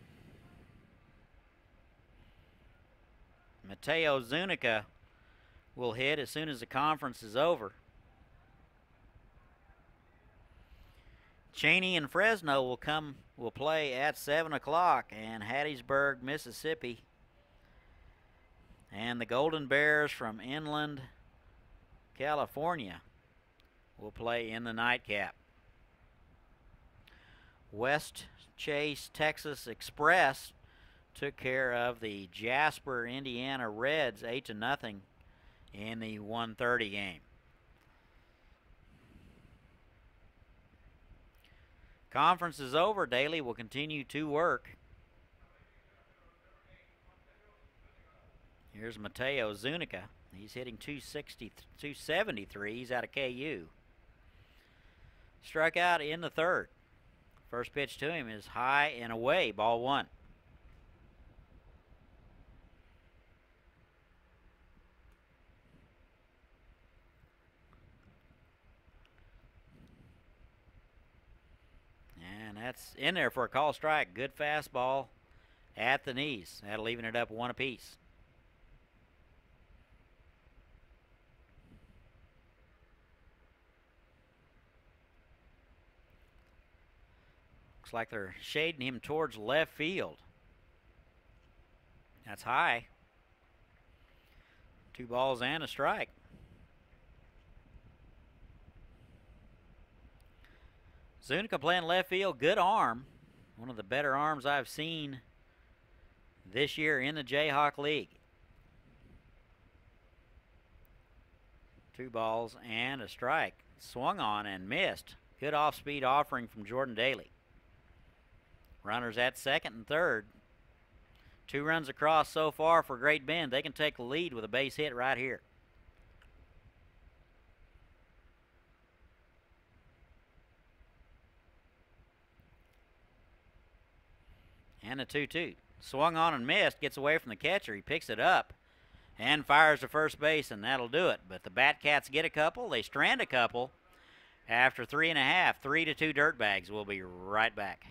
Mateo Zuniga will hit as soon as the conference is over. Cheney and Fresno will play at 7 o'clock, and Hattiesburg, Mississippi, and the Golden Bears from Inland, California, will play in the nightcap. West Chase, Texas Express took care of the Jasper, Indiana Reds 8-0 in the 1:30 game. Conference is over. Daly will continue to work. Here's Mateo Zuniga. He's hitting 273. He's out of KU. Struck out in the third. First pitch to him is high and away, ball one. And that's in there for a call strike. Good fastball at the knees. That'll even it up 1 apiece. Looks like they're shading him towards left field. That's high. 2 balls and a strike. Zuniga playing left field, good arm. One of the better arms I've seen this year in the Jayhawk League. 2 balls and a strike. Swung on and missed. Good off-speed offering from Jordan Daly. Runners at second and third. 2 runs across so far for Great Bend. They can take the lead with a base hit right here. And a 2-2. Swung on and missed. Gets away from the catcher. He picks it up and fires to first base, and that'll do it. But the Batcats get a couple. They strand a couple after 3.5. 3-2 Dirtbags. We'll be right back.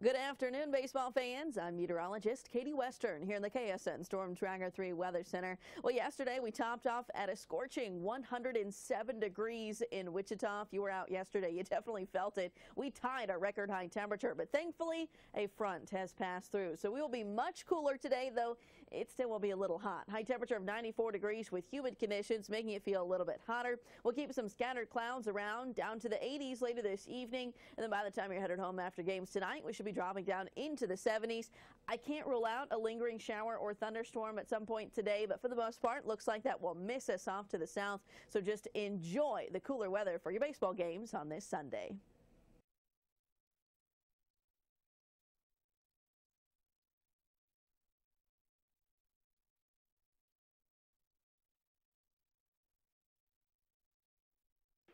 Good afternoon, baseball fans. I'm meteorologist Katie Western here in the KSN Storm Tracker 3 Weather Center. Well, yesterday we topped off at a scorching 107 degrees in Wichita. If you were out yesterday, you definitely felt it. We tied our record high temperature, but thankfully a front has passed through. So we will be much cooler today, though it still will be a little hot. High temperature of 94 degrees with humid conditions, making it feel a little bit hotter. We'll keep some scattered clouds around down to the 80s later this evening. And then by the time you're headed home after games tonight, we should be be dropping down into the 70s. I can't rule out a lingering shower or thunderstorm at some point today, but for the most part, looks like that will miss us off to the south. So just enjoy the cooler weather for your baseball games on this Sunday.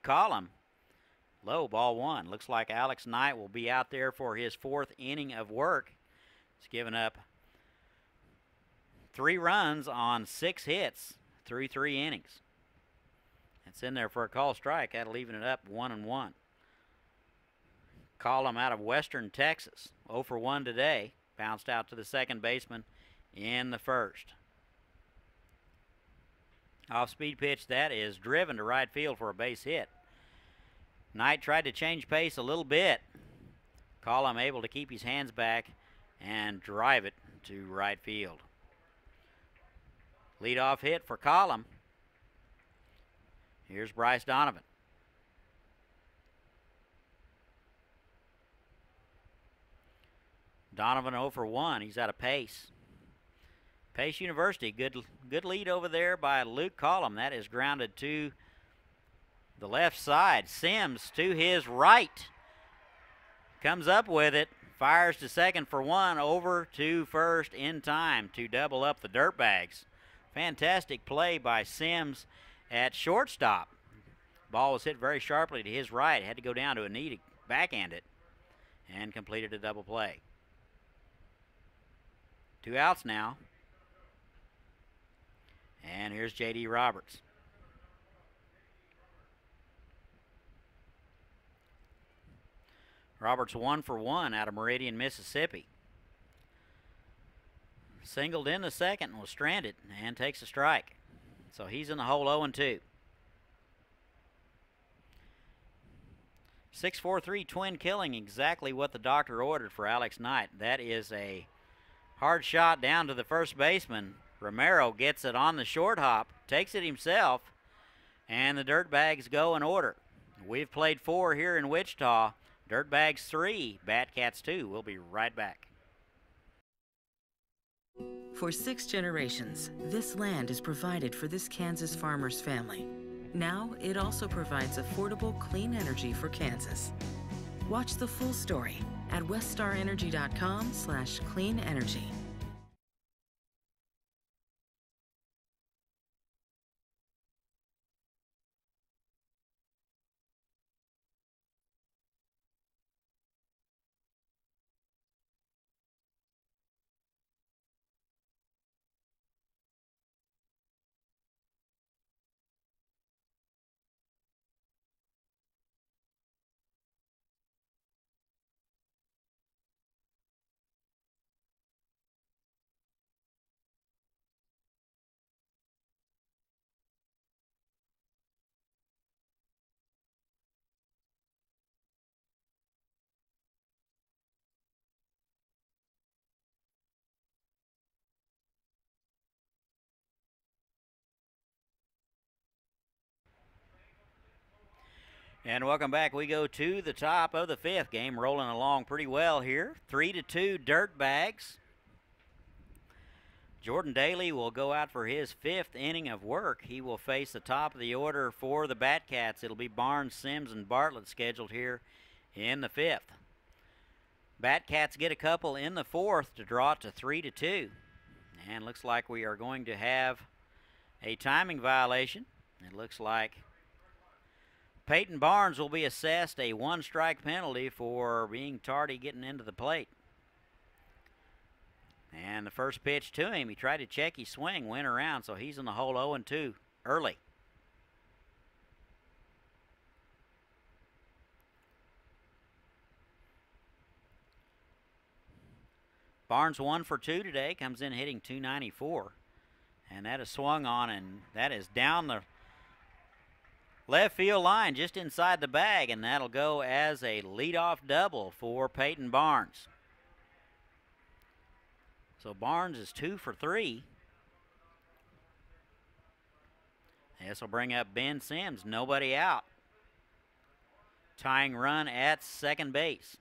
Column. Low, ball one. Looks like Alex Knight will be out there for his 4th inning of work. He's given up 3 runs on 6 hits through 3 innings. It's in there for a call strike. That'll even it up 1-1. Column out of Western Texas. 0 for 1 today. Bounced out to the second baseman in the first. Off-speed pitch that is driven to right field for a base hit. Knight tried to change pace a little bit. Column able to keep his hands back and drive it to right field. Leadoff hit for Column. Here's Bryce Donovan. Donovan 0 for 1. He's out of Pace. Pace University, good lead over there by Luke Column. That is grounded to the left side. Sims to his right. Comes up with it. Fires to second for 1. Over to first in time to double up the Dirtbags. Fantastic play by Sims at shortstop. Ball was hit very sharply to his right. Had to go down to a knee to backhand it. And completed a double play. 2 outs now. And here's J.D. Roberts. Roberts 1 for 1 out of Meridian, Mississippi. Singled in the second and was stranded and takes a strike. So he's in the hole 0-2. 6-4-3 twin killing, exactly what the doctor ordered for Alex Knight. That is a hard shot down to the first baseman. Romero gets it on the short hop, takes it himself, and the Dirtbags go in order. We've played 4 here in Wichita. Dirtbags 3, Batcats 2. We'll be right back. For 6 generations, this land has provided for this Kansas farmer's family. Now, it also provides affordable, clean energy for Kansas. Watch the full story at weststarenergy.com/cleanenergy. And welcome back. We go to the top of the 5th. Game rolling along pretty well here. 3-2 Dirtbags. Jordan Daly will go out for his 5th inning of work. He will face the top of the order for the Batcats. It'll be Barnes, Sims, and Bartlett scheduled here in the 5th. Batcats get a couple in the 4th to draw it to 3-2. And looks like we are going to have a timing violation. It looks like Peyton Barnes will be assessed a 1-strike penalty for being tardy getting into the plate. And the first pitch to him, he tried to check his swing, went around, so he's in the hole 0-2 early. Barnes 1 for 2 today, comes in hitting .294. And that is swung on, and that is down the left field line just inside the bag, and that'll go as a leadoff double for Peyton Barnes. So Barnes is 2 for 3. This will bring up Ben Sims, nobody out. Tying run at second base.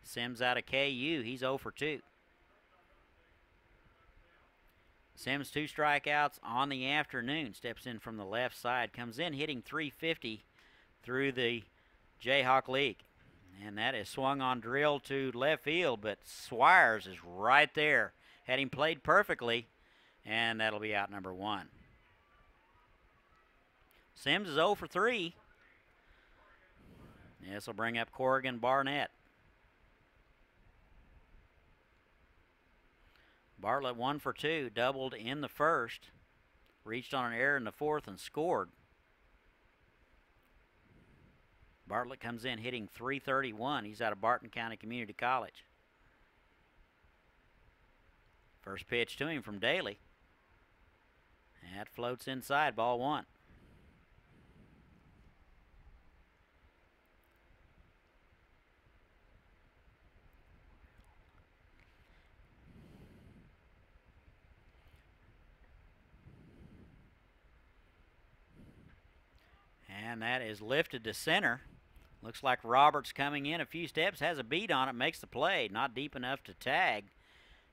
Sims out of KU. He's 0 for 2. Sims 2 strikeouts on the afternoon. Steps in from the left side. Comes in hitting .350 through the Jayhawk League. And that is swung on drill to left field, but Swires is right there. Had him played perfectly, and that'll be out number 1. Sims is 0 for 3. This will bring up Corrigan Barnett. Bartlett 1 for 2, doubled in the first, reached on an error in the fourth and scored. Bartlett comes in hitting .331. He's out of Barton County Community College. First pitch to him from Daly. That floats inside, ball 1. And that is lifted to center. Looks like Roberts coming in a few steps, has a beat on it, makes the play. Not deep enough to tag.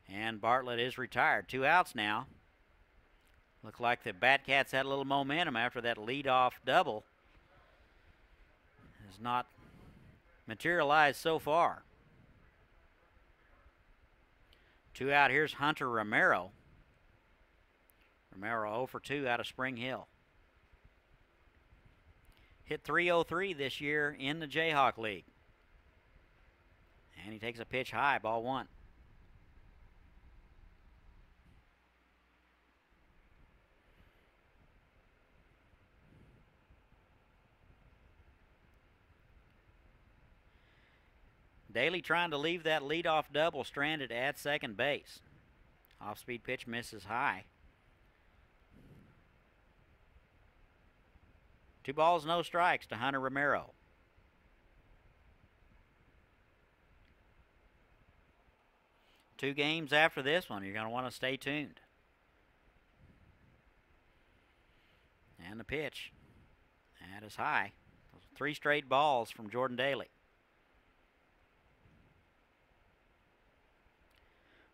And Bartlett is retired. 2 outs now. Look like the Batcats had a little momentum after that leadoff double. Has not materialized so far. 2 out. Here's Hunter Romero. Romero 0 for 2 out of Spring Hill. Hit .303 this year in the Jayhawk League. And he takes a pitch high, ball 1. Daly trying to leave that leadoff double stranded at second base. Off-speed pitch misses high. 2 balls, no strikes to Hunter Romero. Two games after this one, you're going to want to stay tuned. And the pitch. That is high. 3 straight balls from Jordan Daly.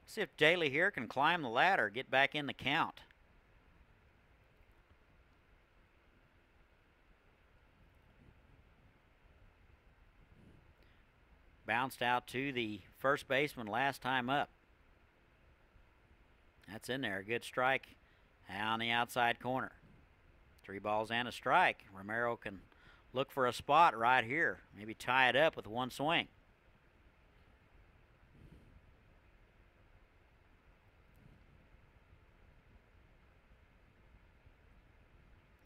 Let's see if Daly here can climb the ladder, get back in the count. Bounced out to the first baseman last time up. That's in there. A good strike on the outside corner. 3 balls and a strike. Romero can look for a spot right here. Maybe tie it up with 1 swing.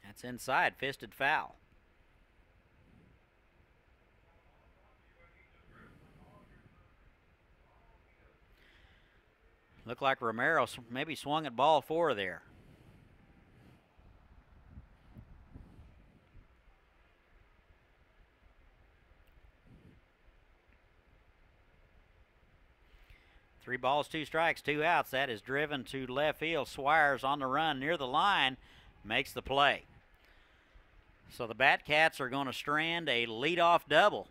That's inside. Fisted foul. Looked like Romero maybe swung at ball 4 there. Three balls, 2 strikes, 2 outs. That is driven to left field. Swires on the run near the line, makes the play. So the Batcats are going to strand a leadoff double.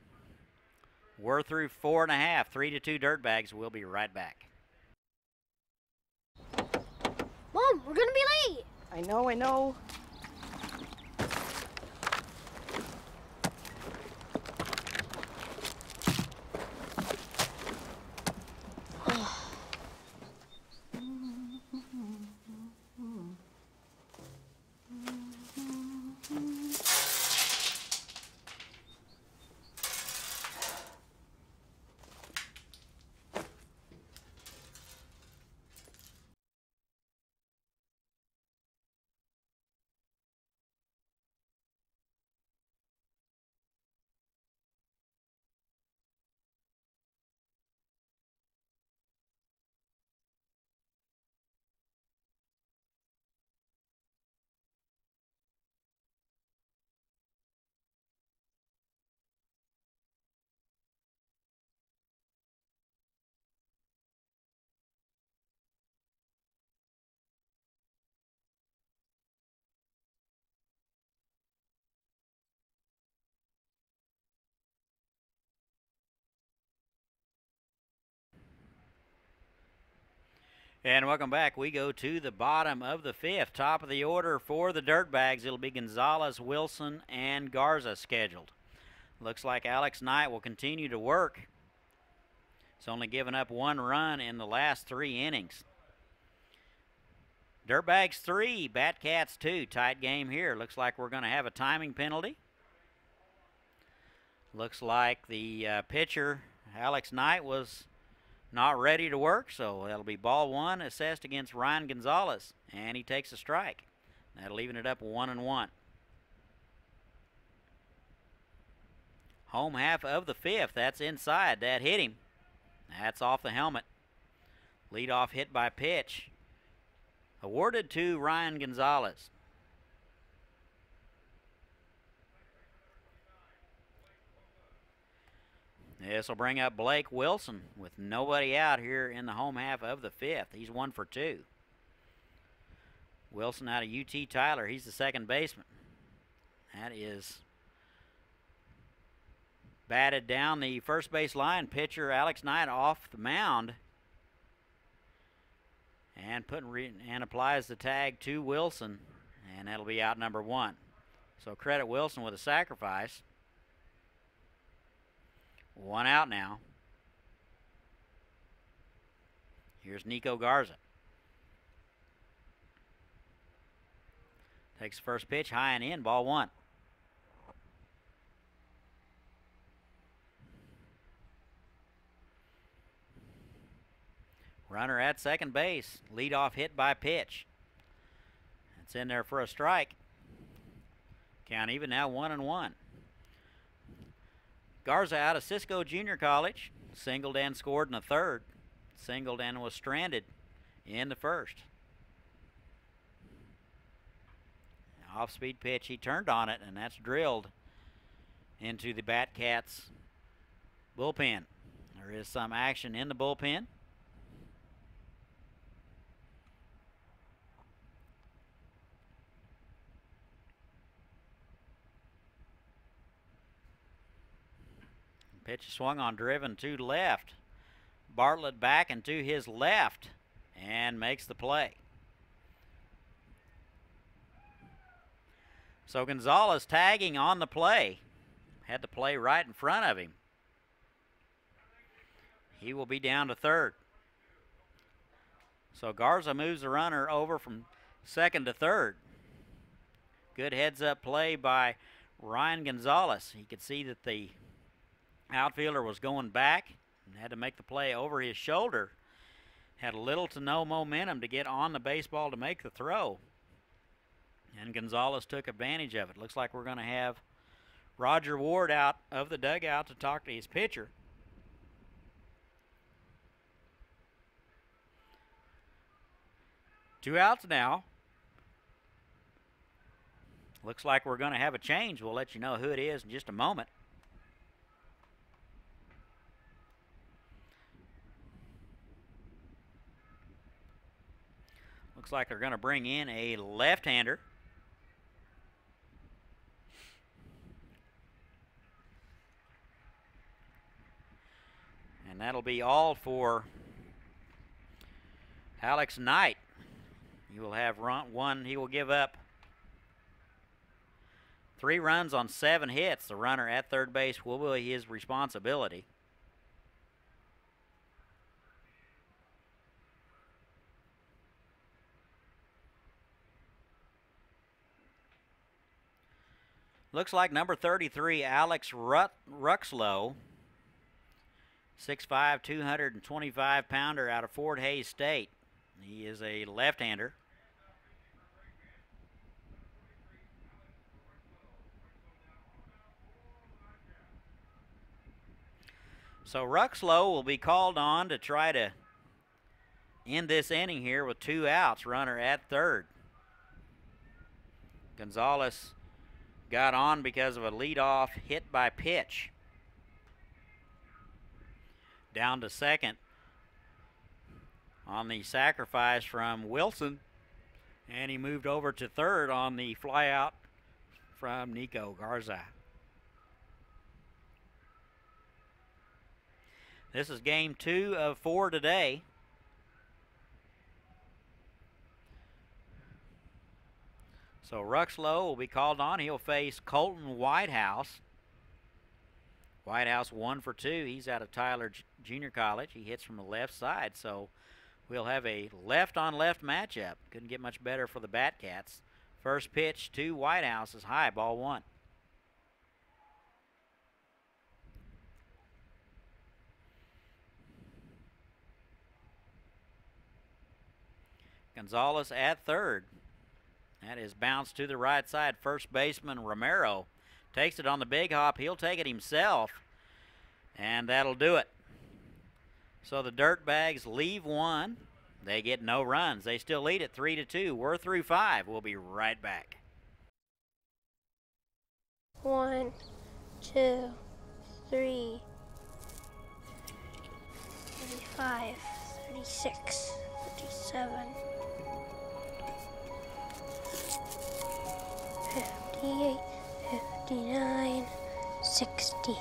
We're through 4 1/2, 3-2 Dirtbags. We'll be right back. Mom, we're gonna be late. I know. And welcome back. We go to the bottom of the fifth. Top of the order for the Dirtbags. It'll be Gonzalez, Wilson, and Garza scheduled. Looks like Alex Knight will continue to work. He's only given up 1 run in the last 3 innings. Dirtbags 3, Batcats 2. Tight game here. Looks like we're going to have a timing penalty. Looks like the pitcher, Alex Knight, was not ready to work, so that'll be ball 1 assessed against Ryan Gonzalez, and he takes a strike. That'll even it up 1-1. Home half of the fifth. That's inside. That hit him. That's off the helmet. Leadoff hit by pitch. Awarded to Ryan Gonzalez. This will bring up Blake Wilson with nobody out here in the home half of the fifth. He's 1 for 2. Wilson out of UT Tyler. He's the second baseman. That is batted down the first base line. Pitcher Alex Knight off the mound and applies the tag to Wilson, and that'll be out number 1. So credit Wilson with a sacrifice. 1 out now. Here's Nico Garza. Takes the first pitch high and in, ball 1. Runner at second base. Leadoff hit by pitch. It's in there for a strike. Count even now, 1-1. Garza out of Cisco Junior College. Singled and scored in the third. Singled and was stranded in the first. Off-speed pitch. He turned on it, and that's drilled into the Batcats bullpen. There is some action in the bullpen. Pitch swung on, driven to left. Bartlett back and to his left and makes the play. So Gonzalez tagging on the play. Had the play right in front of him. He will be down to third. So Garza moves the runner over from second to third. Good heads-up play by Ryan Gonzalez. He could see that the outfielder was going back and had to make the play over his shoulder. Had little to no momentum to get on the baseball to make the throw. And Gonzalez took advantage of it. Looks like we're going to have Roger Ward out of the dugout to talk to his pitcher. Two outs now. Looks like we're going to have a change. We'll let you know who it is in just a moment. Looks like they're going to bring in a left-hander. And that'll be all for Alex Knight. He will have one. He will give up 3 runs on 7 hits. The runner at third base will be his responsibility. Looks like number 33, Alex Ruxlow, 6'5", 225-pounder out of Fort Hays State. He is a left-hander. So Ruxlow will be called on to try to end this inning here with 2 outs, runner at third. Gonzalez got on because of a leadoff hit by pitch. Down to second on the sacrifice from Wilson. And he moved over to third on the flyout from Nico Garza. This is game 2 of 4 today. So Ruxlow will be called on. He'll face Colton Whitehouse. Whitehouse 1 for 2. He's out of Tyler Junior College. He hits from the left side, so we'll have a left-on-left matchup. Couldn't get much better for the Batcats. First pitch to Whitehouse is high, ball 1. Gonzalez at third. That is bounced to the right side. First baseman Romero takes it on the big hop. He'll take it himself, and that'll do it. So the Dirtbags leave 1. They get no runs. They still lead it 3-2. We're through 5. We'll be right back. 1, 2, 3, 35, 36, 37, 58, 59, 60.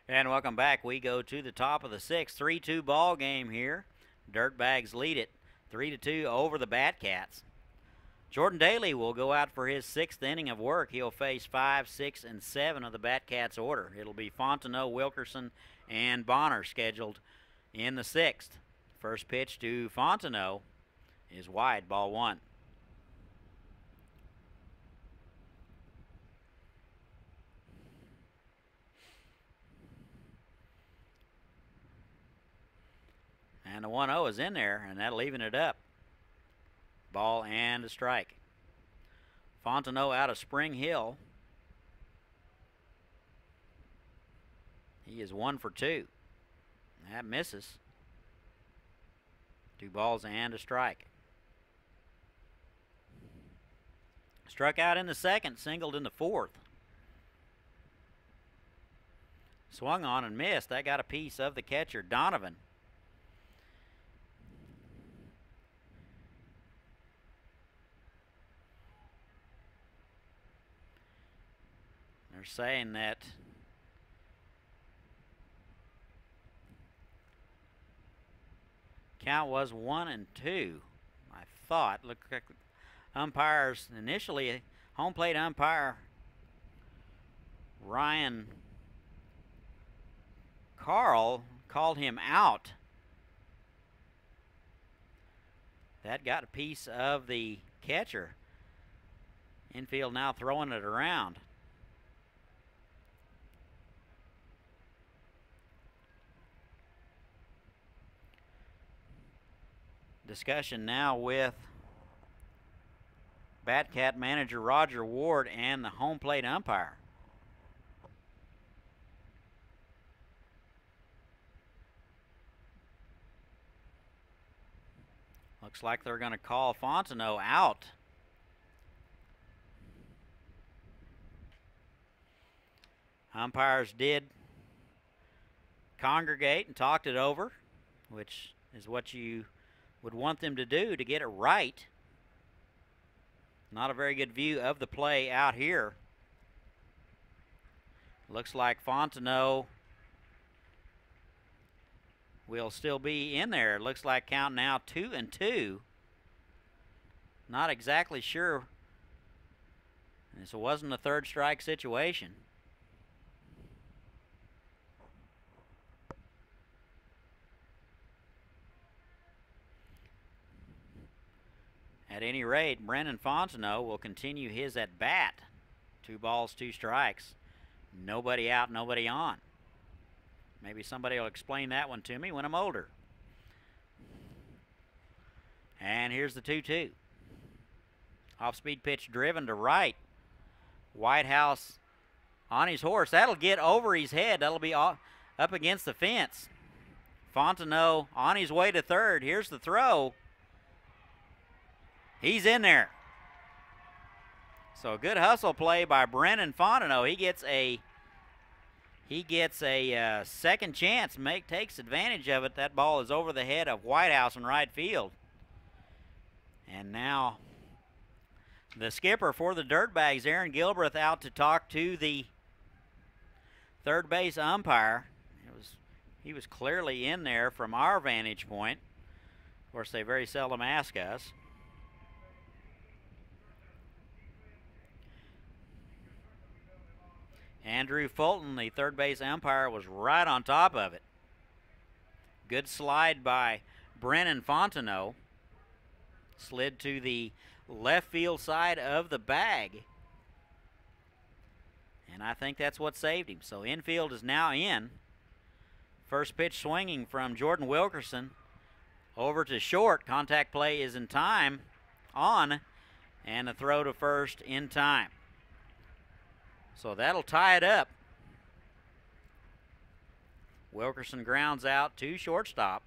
And welcome back. We go to the top of the 6th. 3-2 ball game here. Dirtbags lead it 3-2 over the Batcats. Jordan Daly will go out for his 6th inning of work. He'll face 5, 6, and 7 of the Batcats' order. It'll be Fontenot, Wilkerson, and Bonner scheduled in the 6th. First pitch to Fontenot is wide, ball 1. And the 1-0 is in there, and that'll even it up. Ball and a strike. Fontenot out of Spring Hill. He is 1 for 2. That misses. 2 balls and a strike. Struck out in the 2nd, singled in the 4th. Swung on and missed. That got a piece of the catcher, Donovan. They're saying that count was 1-2. I thought. Looked like umpires initially, home plate umpire Ryan Carl called him out. That got a piece of the catcher. Infield now throwing it around. Discussion now with Batcat manager Roger Ward and the home plate umpire. Looks like they're going to call Fontenot out. Umpires did congregate and talked it over, which is what you would want them to do to get it right. Not a very good view of the play out here. Looks like Fontenot will still be in there. Looks like count now 2-2. Not exactly sure. This wasn't a third strike situation. At any rate, Brennan Fontenot will continue his at bat. 2 balls, 2 strikes. Nobody out, nobody on. Maybe somebody will explain that one to me when I'm older. And here's the 2-2. Off-speed pitch driven to right. Whitehouse on his horse. That'll get over his head. That'll be up against the fence. Fontenot on his way to third. Here's the throw. He's in there. So a good hustle play by Brennan Fontenot. He gets a second chance. Takes advantage of it. That ball is over the head of Whitehouse in right field. And now the skipper for the Dirtbags, Aaron Gilbreth, out to talk to the third base umpire. He was clearly in there from our vantage point. Of course, they very seldom ask us. Andrew Fulton, the third base umpire, was right on top of it. Good slide by Brennan Fontenot. Slid to the left field side of the bag. And I think that's what saved him. So infield is now in. First pitch swinging from Jordan Wilkerson over to short. Contact play is in time on, and the throw to first in time. So that'll tie it up. Wilkerson grounds out to shortstop.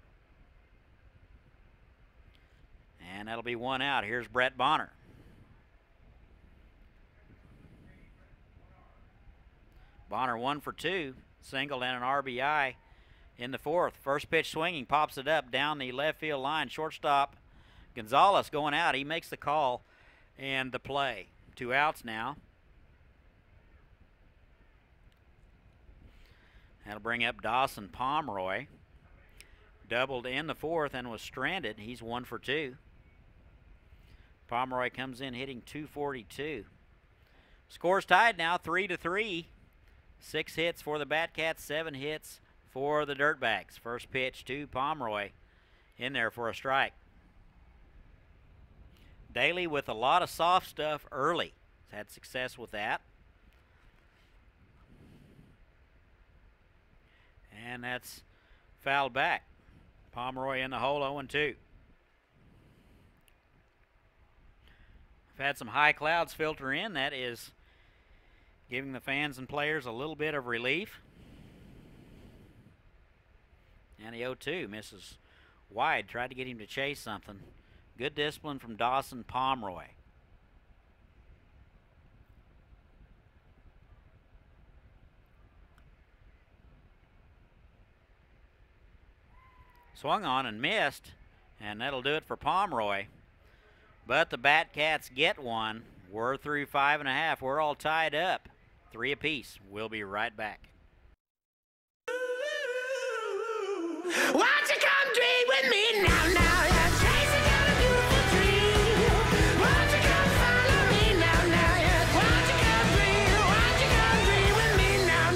And that'll be one out. Here's Brett Bonner. Bonner 1 for 2. Single and an RBI in the fourth. First pitch swinging, pops it up down the left field line. Shortstop Gonzalez going out. He makes the call and the play. 2 outs now. That'll bring up Dawson Pomeroy. Doubled in the fourth and was stranded. He's 1 for 2. Pomeroy comes in hitting .242. Score's tied now, 3-3. 6 hits for the Batcats, 7 hits for the Dirtbags. First pitch to Pomeroy, in there for a strike. Daly with a lot of soft stuff early. He's had success with that. And that's fouled back. Pomeroy in the hole, 0-2. We've had some high clouds filter in. That is giving the fans and players a little bit of relief. And the 0-2 misses wide. Tried to get him to chase something. Good discipline from Dawson Pomeroy. Swung on and missed, and that'll do it for Pomeroy. But the Batcats get one. We're through 5.5. We're all tied up, 3 apiece. We'll be right back. Won't you come dream with me now, you're chasing down a beautiful dream. Won't you come follow me now, yeah. Won't you come dream with me now.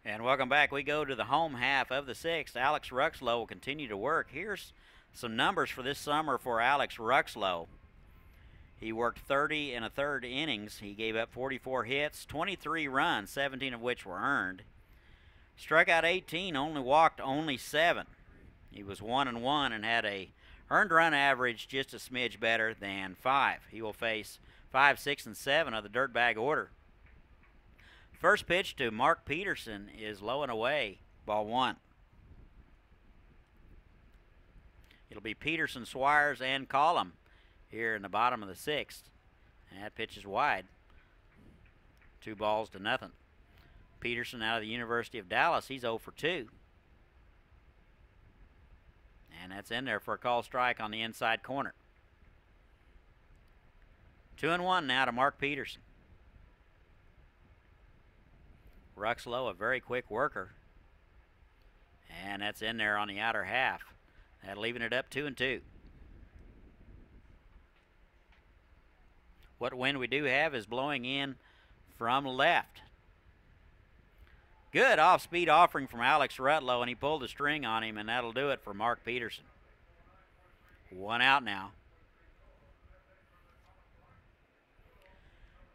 And welcome back. We go to the home half of the 6th. Alex Ruxlow will continue to work. Here's some numbers for this summer for Alex Ruxlow. He worked 30 1/3 innings. He gave up 44 hits, 23 runs, 17 of which were earned. Struck out 18, walked 7. He was 1-1 and had a earned run average just a smidge better than 5. He will face 5, 6, and 7 of the Dirtbag order. First pitch to Mark Peterson is low and away, ball 1. It'll be Peterson, Swires, and Collum here in the bottom of the 6th. And that pitch is wide. 2 balls to nothing. Peterson out of the University of Dallas, he's 0 for 2. And that's in there for a call strike on the inside corner. 2-1 now to Mark Peterson. Ruxlow, a very quick worker. And that's in there on the outer half. That leaving it up 2-2. What wind we do have is blowing in from left. Good off-speed offering from Alex Rutlow, and he pulled the string on him, and that'll do it for Mark Peterson. 1 out now.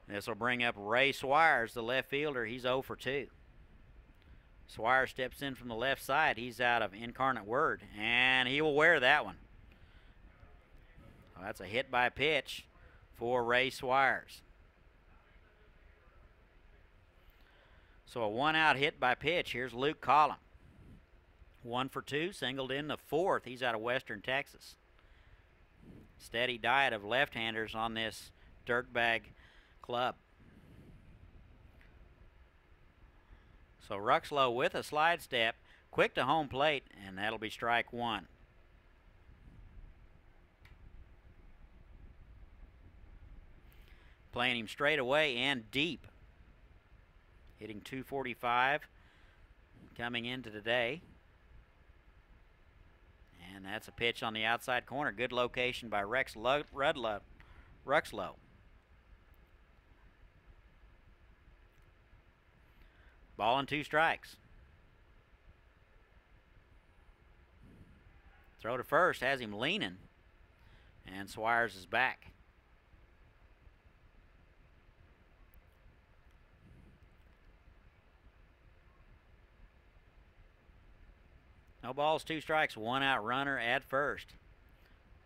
This will bring up Ray Swires, the left fielder. He's 0 for 2. Swires steps in from the left side. He's out of Incarnate Word, and he will wear that one. Well, that's a hit by pitch for Ray Swires. So a 1-out hit by pitch. Here's Luke Collum. 1 for 2, singled in the 4th. He's out of Western Texas. Steady diet of left-handers on this Dirtbag club. So Ruxlow with a slide step, quick to home plate, and that'll be strike 1. Playing him straight away and deep. Hitting .245 coming into today. And that's a pitch on the outside corner. Good location by Ruxlow. Ball and 2 strikes. Throw to first has him leaning. And Swires is back. No balls, 2 strikes, 1 out runner at first.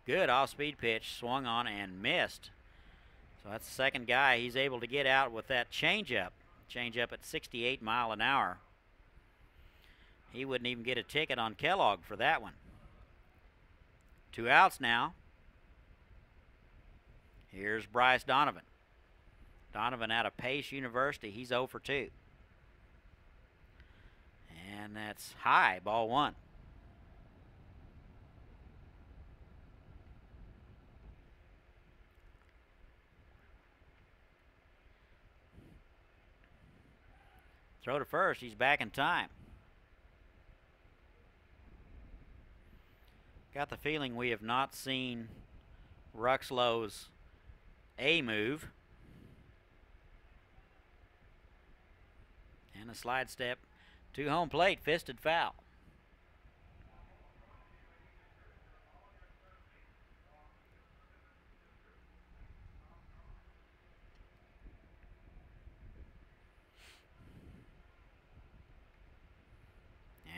Good off-speed pitch, swung on and missed. So that's the second guy he's able to get out with that changeup. Changeup at 68 miles an hour. He wouldn't even get a ticket on Kellogg for that one. 2 outs now. Here's Bryce Donovan. Donovan out of Pace University. He's 0 for 2. And that's high, ball 1. Throw to first, he's back in time. Got the feeling we have not seen Ruxlow's A move. And a slide step to home plate, fisted foul.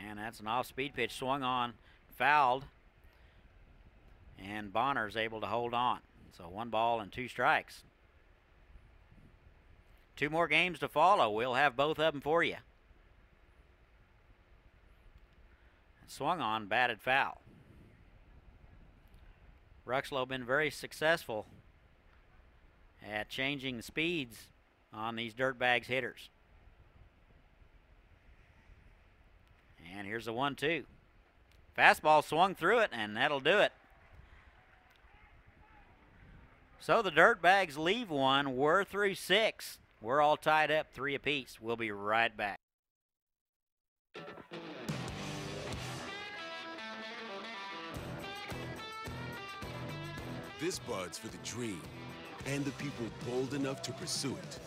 And that's an off-speed pitch, swung on, fouled, and Bonner's able to hold on. So 1 ball and 2 strikes. 2 more games to follow. We'll have both of them for you. Swung on, batted foul. Ruxlow been very successful at changing the speeds on these Dirtbags hitters. And here's the 1-2. Fastball swung through it, and that'll do it. So the Dirtbags leave 1. We're through 6. We're all tied up 3 apiece. We'll be right back. This bud's for the dream and the people bold enough to pursue it.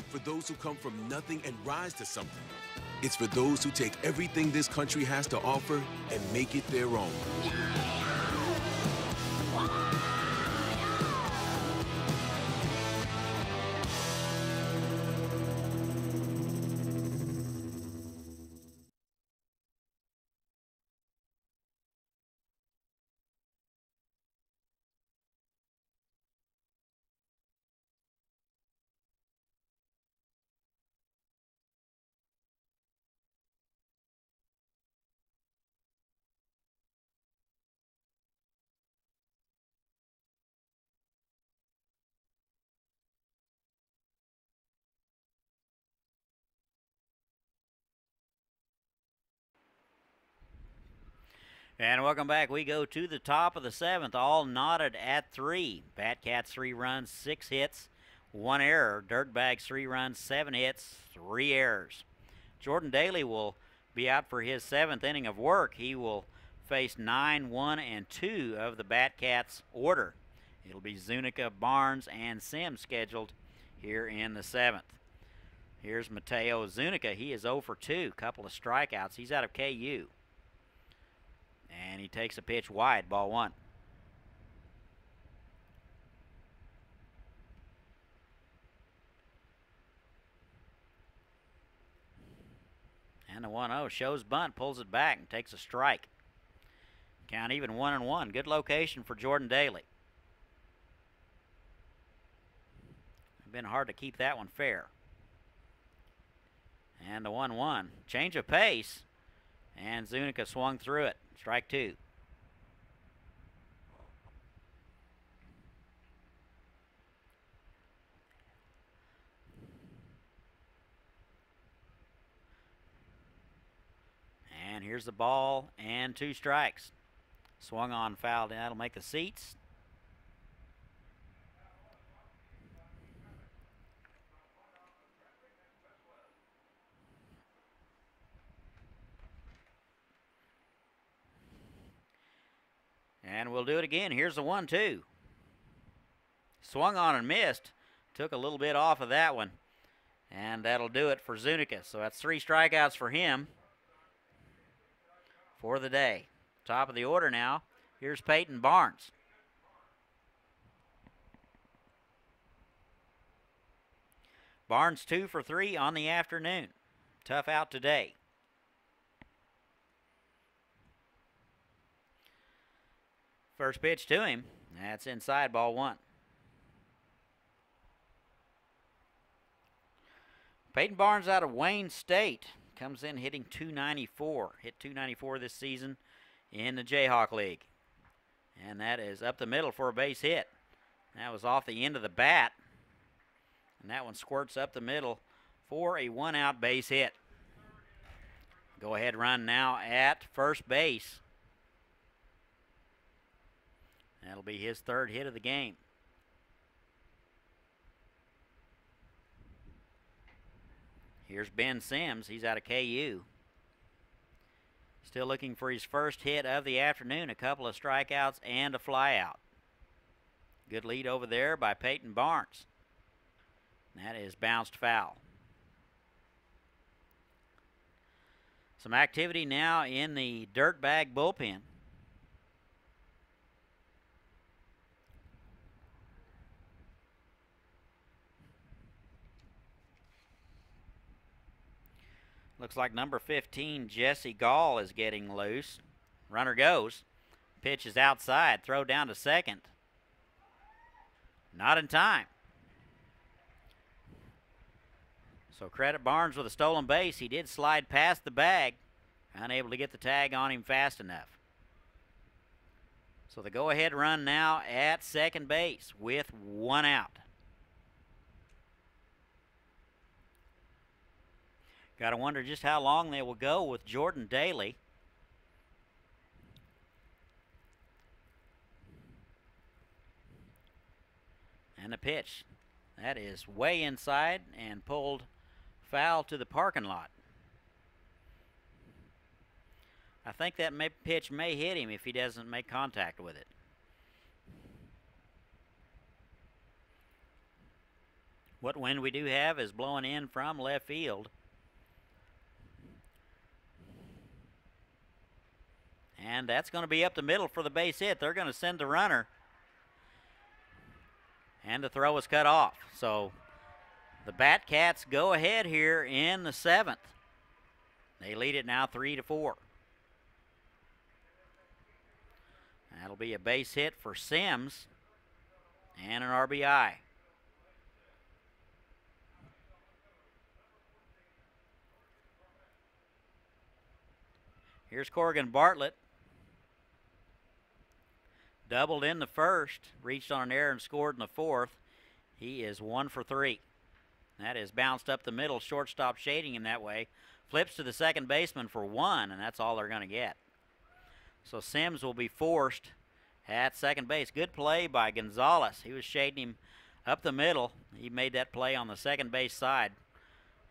For those who come from nothing and rise to something. It's for those who take everything this country has to offer and make it their own. And welcome back. We go to the top of the 7th, all knotted at 3. Batcats 3 runs, 6 hits, 1 error. Dirtbags 3 runs, 7 hits, 3 errors. Jordan Daly will be out for his 7th inning of work. He will face 9, 1, and 2 of the Batcats order. It'll be Zuniga, Barnes, and Sims scheduled here in the 7th. Here's Mateo Zuniga. He is 0 for 2, couple of strikeouts. He's out of KU. And he takes a pitch wide, ball 1. And the 1-0 shows bunt, pulls it back, and takes a strike. Count even 1-1. Good location for Jordan Daly. It's been hard to keep that one fair. And the 1-1. Change of pace. And Zuniga swung through it. Strike 2. And here's the ball and 2 strikes. Swung on, fouled. That'll make the seats. And we'll do it again. Here's the 1-2. Swung on and missed. Took a little bit off of that one. And that'll do it for Zuniga. So that's 3 strikeouts for him for the day. Top of the order now. Here's Peyton Barnes. Barnes 2 for 3 on the afternoon. Tough out today. First pitch to him. That's inside, ball 1. Peyton Barnes out of Wayne State. Comes in hitting .294. Hit .294 this season in the Jayhawk League. And that is up the middle for a base hit. That was off the end of the bat. And that one squirts up the middle for a 1-out base hit. Go ahead run now at first base. That'll be his 3rd hit of the game. Here's Ben Sims. He's out of KU. Still looking for his first hit of the afternoon. A couple of strikeouts and a flyout. Good lead over there by Peyton Barnes. That is bounced foul. Some activity now in the Dirtbag bullpen. Looks like number 15, Jesse Gall, is getting loose. Runner goes. Pitch is outside. Throw down to second. Not in time. So credit Barnes with a stolen base. He did slide past the bag. Unable to get the tag on him fast enough. So the go-ahead run now at second base with 1 out. Got to wonder just how long they will go with Jordan Daly. And the pitch. That is way inside and pulled foul to the parking lot. I think that pitch may hit him if he doesn't make contact with it. What wind we do have is blowing in from left field. And that's going to be up the middle for the base hit. They're going to send the runner. And the throw is cut off. So the Batcats go ahead here in the 7th. They lead it now 3-4. That'll be a base hit for Sims and an RBI. Here's Corrigan Bartlett. Doubled in the first, reached on an error and scored in the 4th. He is 1 for 3. That is bounced up the middle, shortstop shading him that way. Flips to the second baseman for 1, and that's all they're going to get. So Sims will be forced at second base. Good play by Gonzalez. He was shading him up the middle. He made that play on the second base side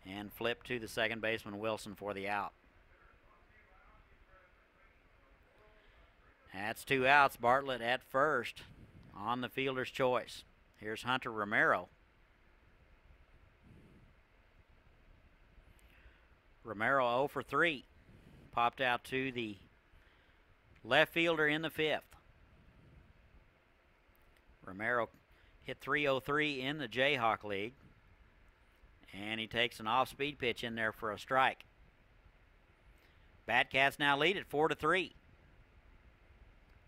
and flipped to the second baseman Wilson for the out. That's 2 outs. Bartlett at first on the fielder's choice. Here's Hunter Romero. Romero 0 for 3. Popped out to the left fielder in the 5th. Romero hit .303 in the Jayhawk League. And he takes an off-speed pitch in there for a strike. Batcats now lead it 4-3.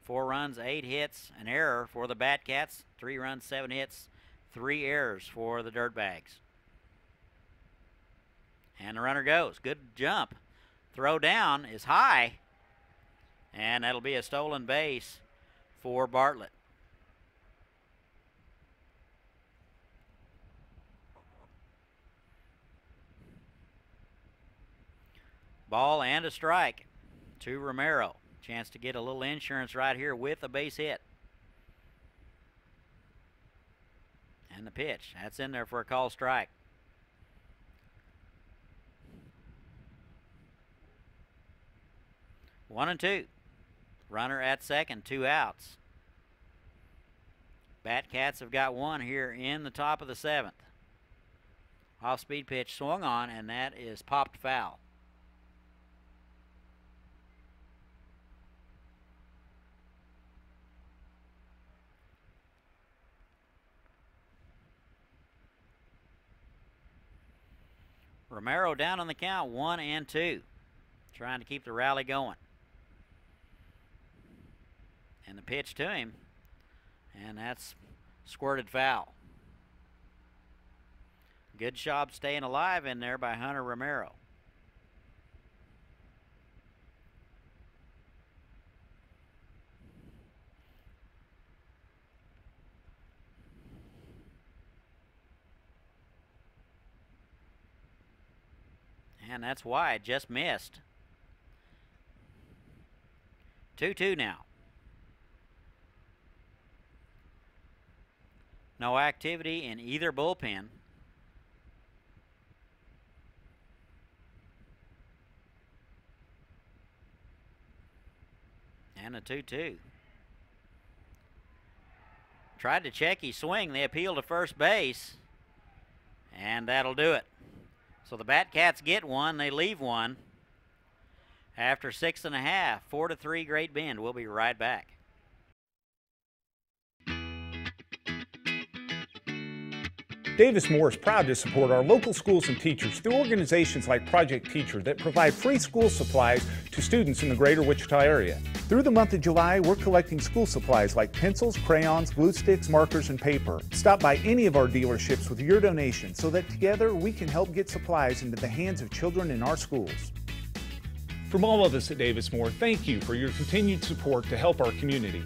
4 runs, 8 hits, an error for the Batcats. 3 runs, 7 hits, 3 errors for the Dirtbags. And the runner goes. Good jump. Throw down is high. And that'll be a stolen base for Bartlett. Ball and a strike to Romero. Chance to get a little insurance right here with a base hit. And the pitch. That's in there for a call strike. One and two. Runner at second, 2 outs. Batcats have got one here in the top of the 7th. Off-speed pitch swung on, and that is popped foul. Romero down on the count, 1 and 2. Trying to keep the rally going. And the pitch to him, and that's squirted foul. Good job staying alive in there by Hunter Romero. And that's wide, just missed. 2-2 now. No activity in either bullpen. And a 2-2. Tried to check his swing. They appeal to first base. And that'll do it. So the Batcats get one. They leave one. After 6.5, 4-3 Great Bend. We'll be right back. Davis Moore is proud to support our local schools and teachers through organizations like Project Teacher that provide free school supplies to students in the greater Wichita area. Through the month of July, we're collecting school supplies like pencils, crayons, glue sticks, markers, and paper. Stop by any of our dealerships with your donation so that together we can help get supplies into the hands of children in our schools. From all of us at Davis Moore, thank you for your continued support to help our community.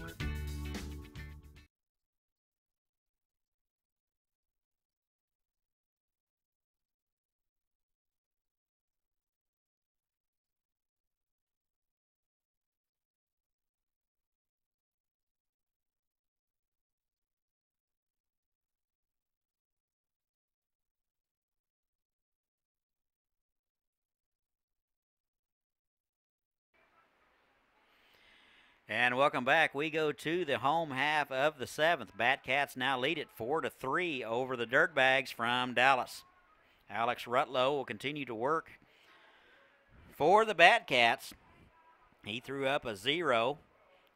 And welcome back. We go to the home half of the 7th. Batcats now lead it 4-3 over the Dirtbags from Dallas. Alex Rutlow will continue to work for the Batcats. He threw up a 0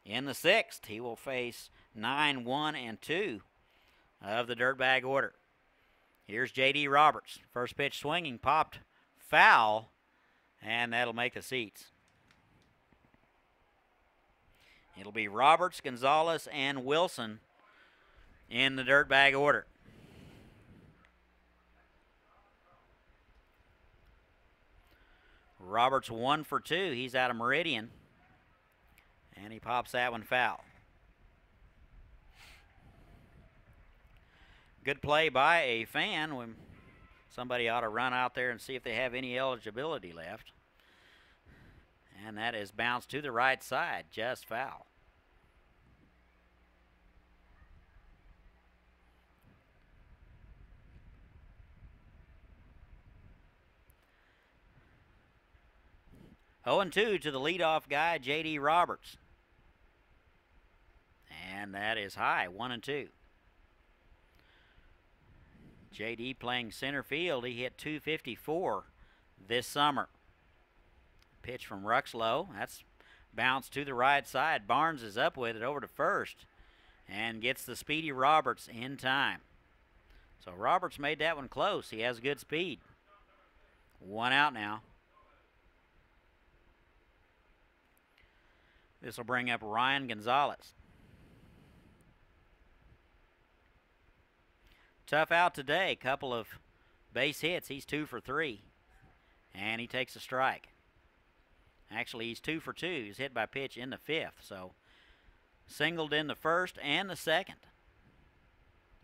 in the 6th. He will face 9, 1, and 2 of the Dirtbag order. Here's J.D. Roberts. First pitch swinging, popped foul, and that'll make the seats. It'll be Roberts, Gonzalez, and Wilson in the Dirtbag order. Roberts 1 for 2. He's out of Meridian. And he pops that one foul. Good play by a fan. When somebody ought to run out there and see if they have any eligibility left. And that is bounced to the right side, just foul. Oh, and 2 to the leadoff guy, J.D. Roberts. And that is high, 1-2. J.D. playing center field. He hit .254 this summer. Pitch from Ruxlow. That's bounced to the right side. Barnes is up with it over to first and gets the speedy Roberts in time. So Roberts made that one close. He has good speed. 1 out now. This will bring up Ryan Gonzalez. Tough out today. Couple of base hits. He's 2 for 3. And he takes a strike. Actually, he's 2 for 2. He's hit by pitch in the 5th. So singled in the 1st and the 2nd.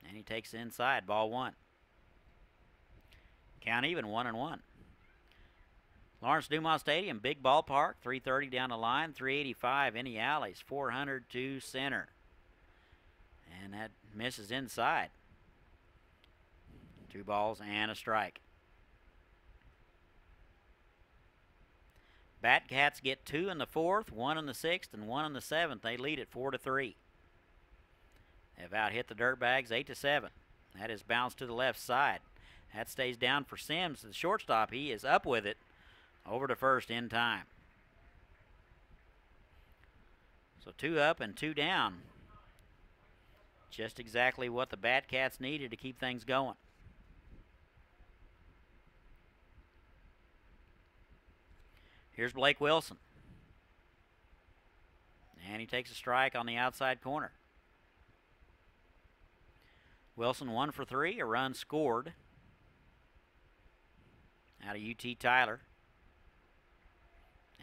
And he takes it inside. Ball 1. Count even, 1-1. Lawrence Dumas Stadium, big ballpark. 330 down the line, 385 in the alleys, 400 to center. And that misses inside. 2 balls and a strike. Batcats get 2 in the 4th, 1 in the 6th, and 1 in the 7th. They lead at 4-3. They've out hit the Dirtbags 8-7. That is bounced to the left side. That stays down for Sims, the shortstop. He is up with it over to first in time. So 2 up and 2 down. Just exactly what the Batcats needed to keep things going. Here's Blake Wilson. And he takes a strike on the outside corner. Wilson 1 for 3, a run scored out of UT Tyler.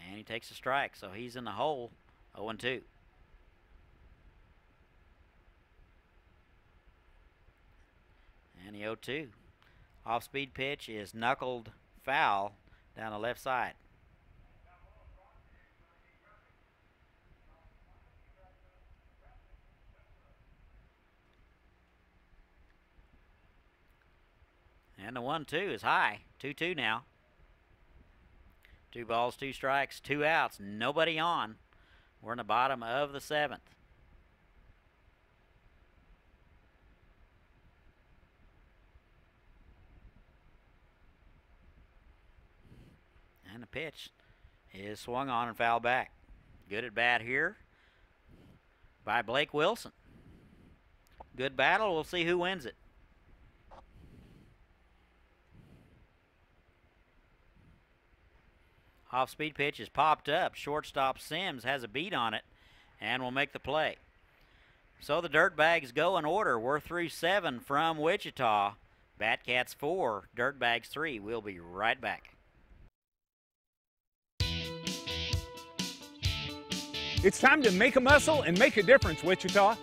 And he takes a strike, so he's in the hole, 0-2. And the 0-2. Off-speed pitch is knuckled foul down the left side. And the 1-2 is high, 2-2 now. 2 balls, 2 strikes, 2 outs, nobody on. We're in the bottom of the 7th. And the pitch is swung on and fouled back. Good at bat here by Blake Wilson. Good battle. We'll see who wins it. Off-speed pitch is popped up. Shortstop Sims has a beat on it and will make the play. So the Dirtbags go in order. We're through 7 from Wichita. Batcats 4, Dirtbags 3. We'll be right back. It's time to make a muscle and make a difference, Wichita.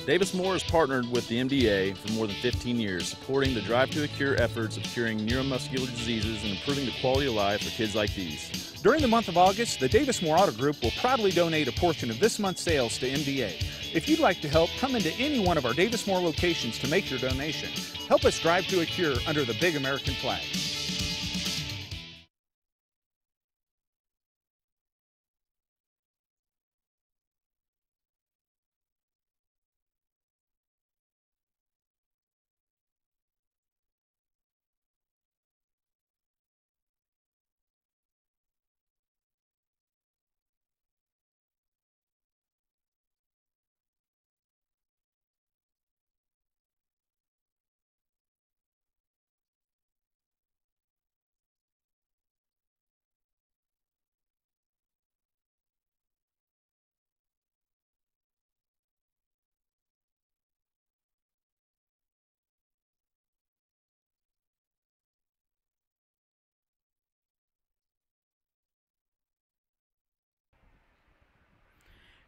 Davis Moore has partnered with the MDA for more than 15 years, supporting the Drive to a Cure efforts of curing neuromuscular diseases and improving the quality of life for kids like these. During the month of August, the Davis Moore Auto Group will proudly donate a portion of this month's sales to MDA. If you'd like to help, come into any one of our Davis Moore locations to make your donation. Help us drive to a cure under the big American flag.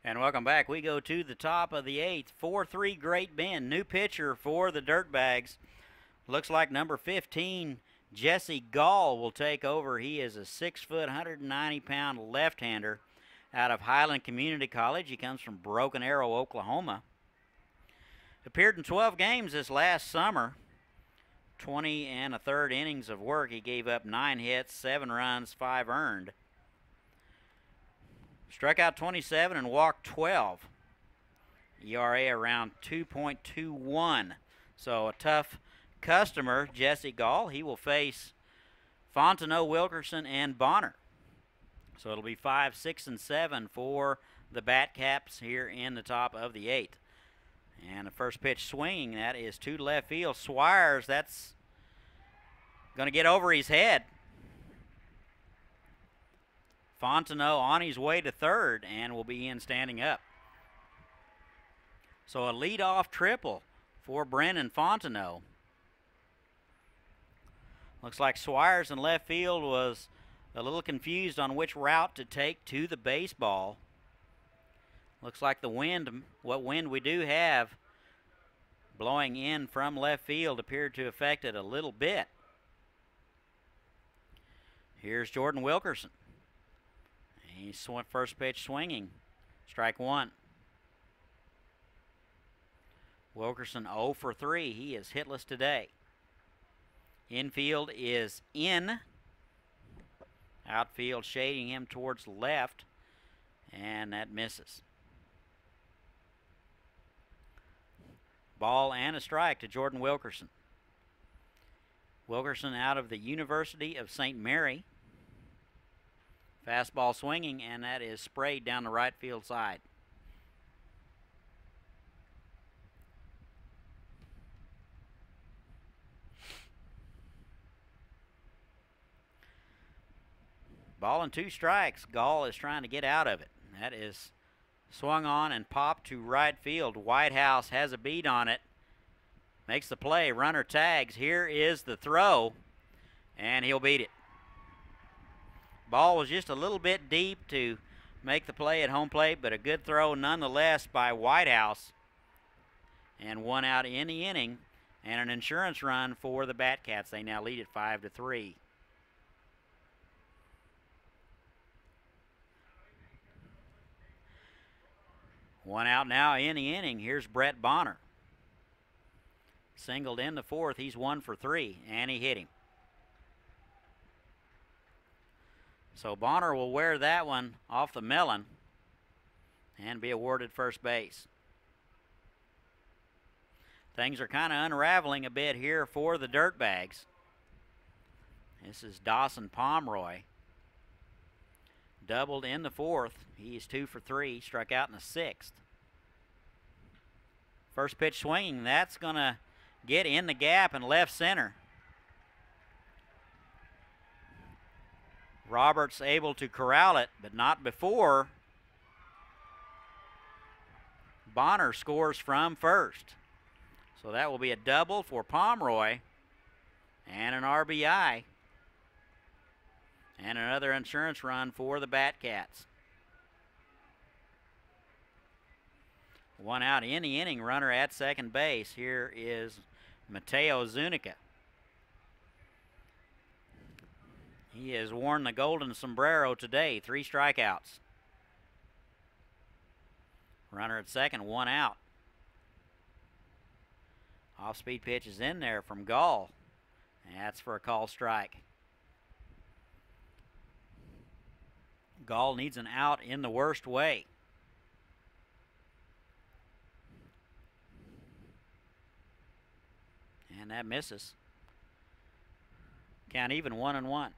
And welcome back. We go to the top of the 8th. 4-3 Great Bend. New pitcher for the Dirtbags. Looks like number 15, Jesse Gall will take over. He is a 6 foot, 190-pound left-hander out of Highland Community College. He comes from Broken Arrow, Oklahoma. Appeared in 12 games this last summer. 20 1/3 innings of work. He gave up 9 hits, 7 runs, 5 earned. Struck out 27 and walked 12. ERA around 2.21. So a tough customer, Jesse Gall. He will face Fontenot, Wilkerson, and Bonner. So it'll be 5, 6, and 7 for the Batcaps here in the top of the 8th. And the first pitch swinging, that is to left field. Swires, that's going to get over his head. Fontenot on his way to third and will be in standing up. So a leadoff triple for Brennan Fontenot. Looks like Swires in left field was a little confused on which route to take to the baseball. Looks like the wind, what wind we do have blowing in from left field, appeared to affect it a little bit. Here's Jordan Wilkerson. He's first pitch swinging. Strike 1. Wilkerson 0 for 3. He is hitless today. Infield is in. Outfield shading him towards left, and that misses. Ball and a strike to Jordan Wilkerson. Wilkerson out of the University of St. Mary. Fastball swinging, and that is sprayed down the right field side. Ball and 2 strikes. Gall is trying to get out of it. That is swung on and popped to right field. Whitehouse has a beat on it. Makes the play. Runner tags. Here is the throw, and he'll beat it. Ball was just a little bit deep to make the play at home plate, but a good throw nonetheless by Whitehouse. And 1 out in the inning, and an insurance run for the Batcats. They now lead at 5-3. One out now in the inning. Here's Brett Bonner. Singled in the 4th. He's 1 for 3, and he hit him. So Bonner will wear that one off the melon and be awarded first base. Things are kind of unraveling a bit here for the Dirtbags. This is Dawson Pomeroy. Doubled in the 4th. He's 2 for 3. Struck out in the 6th. First pitch swinging. That's going to get in the gap in left center. Roberts able to corral it, but not before Bonner scores from first. So that will be a double for Pomeroy and an RBI. And another insurance run for the Batcats. 1 out in the inning, runner at second base. Here is Mateo Zuniga. He has worn the golden sombrero today. 3 strikeouts. Runner at second, 1 out. Off-speed pitch is in there from Gall. And that's for a call strike. Gall needs an out in the worst way. And that misses. Count even, 1-1.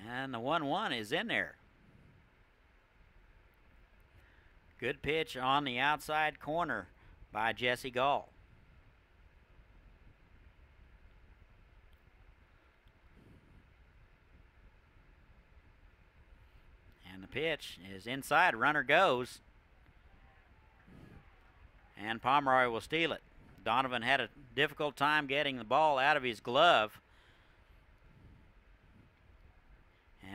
And the 1-1 is in there. Good pitch on the outside corner by Jesse Gall. And the pitch is inside. Runner goes. And Pomeroy will steal it. Donovan had a difficult time getting the ball out of his glove.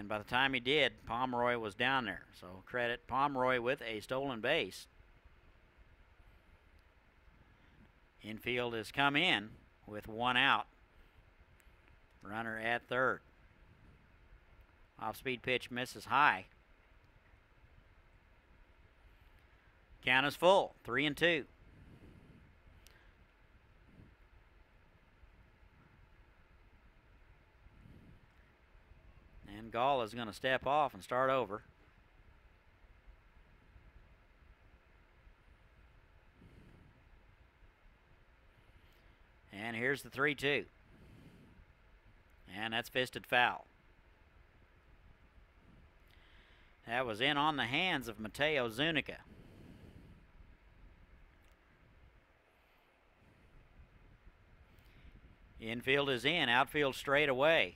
And by the time he did, Pomeroy was down there. So credit Pomeroy with a stolen base. Infield has come in with one out. Runner at third. Off-speed pitch misses high. Count is full, 3-2. And Gall is going to step off and start over. And here's the 3-2. And that's fisted foul. That was in on the hands of Mateo Zuniga. Infield is in, outfield straight away.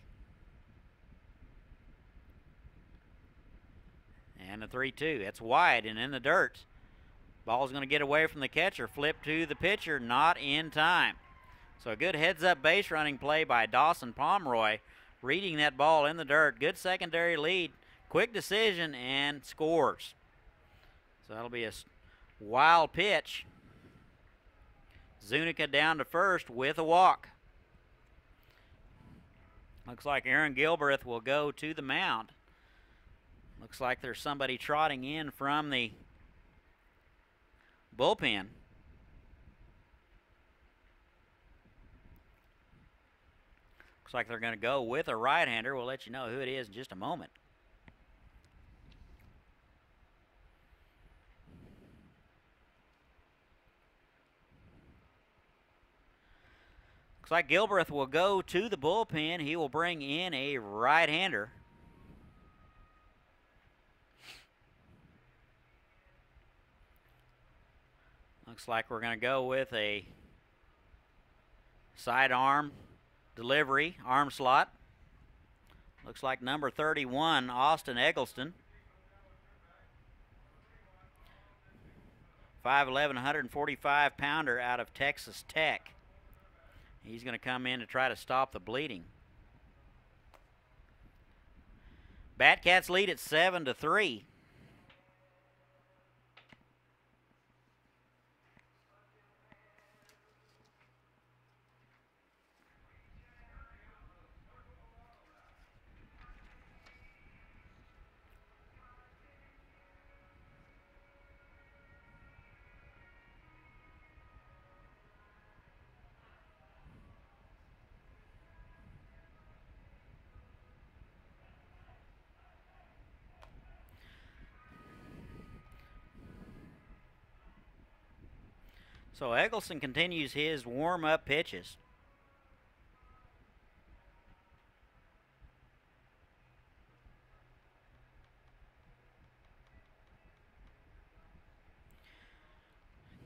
And the 3-2. That's wide and in the dirt. Ball's going to get away from the catcher. Flip to the pitcher, not in time. So a good heads-up base running play by Dawson Pomeroy, reading that ball in the dirt. Good secondary lead, quick decision, and scores. So that'll be a wild pitch. Zuniga down to first with a walk. Looks like Aaron Gilbreth will go to the mound. Looks like there's somebody trotting in from the bullpen. Looks like they're going to go with a right-hander. We'll let you know who it is in just a moment. Looks like Gilbreth will go to the bullpen. He will bring in a right-hander. Looks like we're going to go with a sidearm delivery, arm slot. Looks like number 31, Austin Eggleston. 5'11", 145-pounder out of Texas Tech. He's going to come in to try to stop the bleeding. Batcats lead at 7-3. So Eggleston continues his warm-up pitches.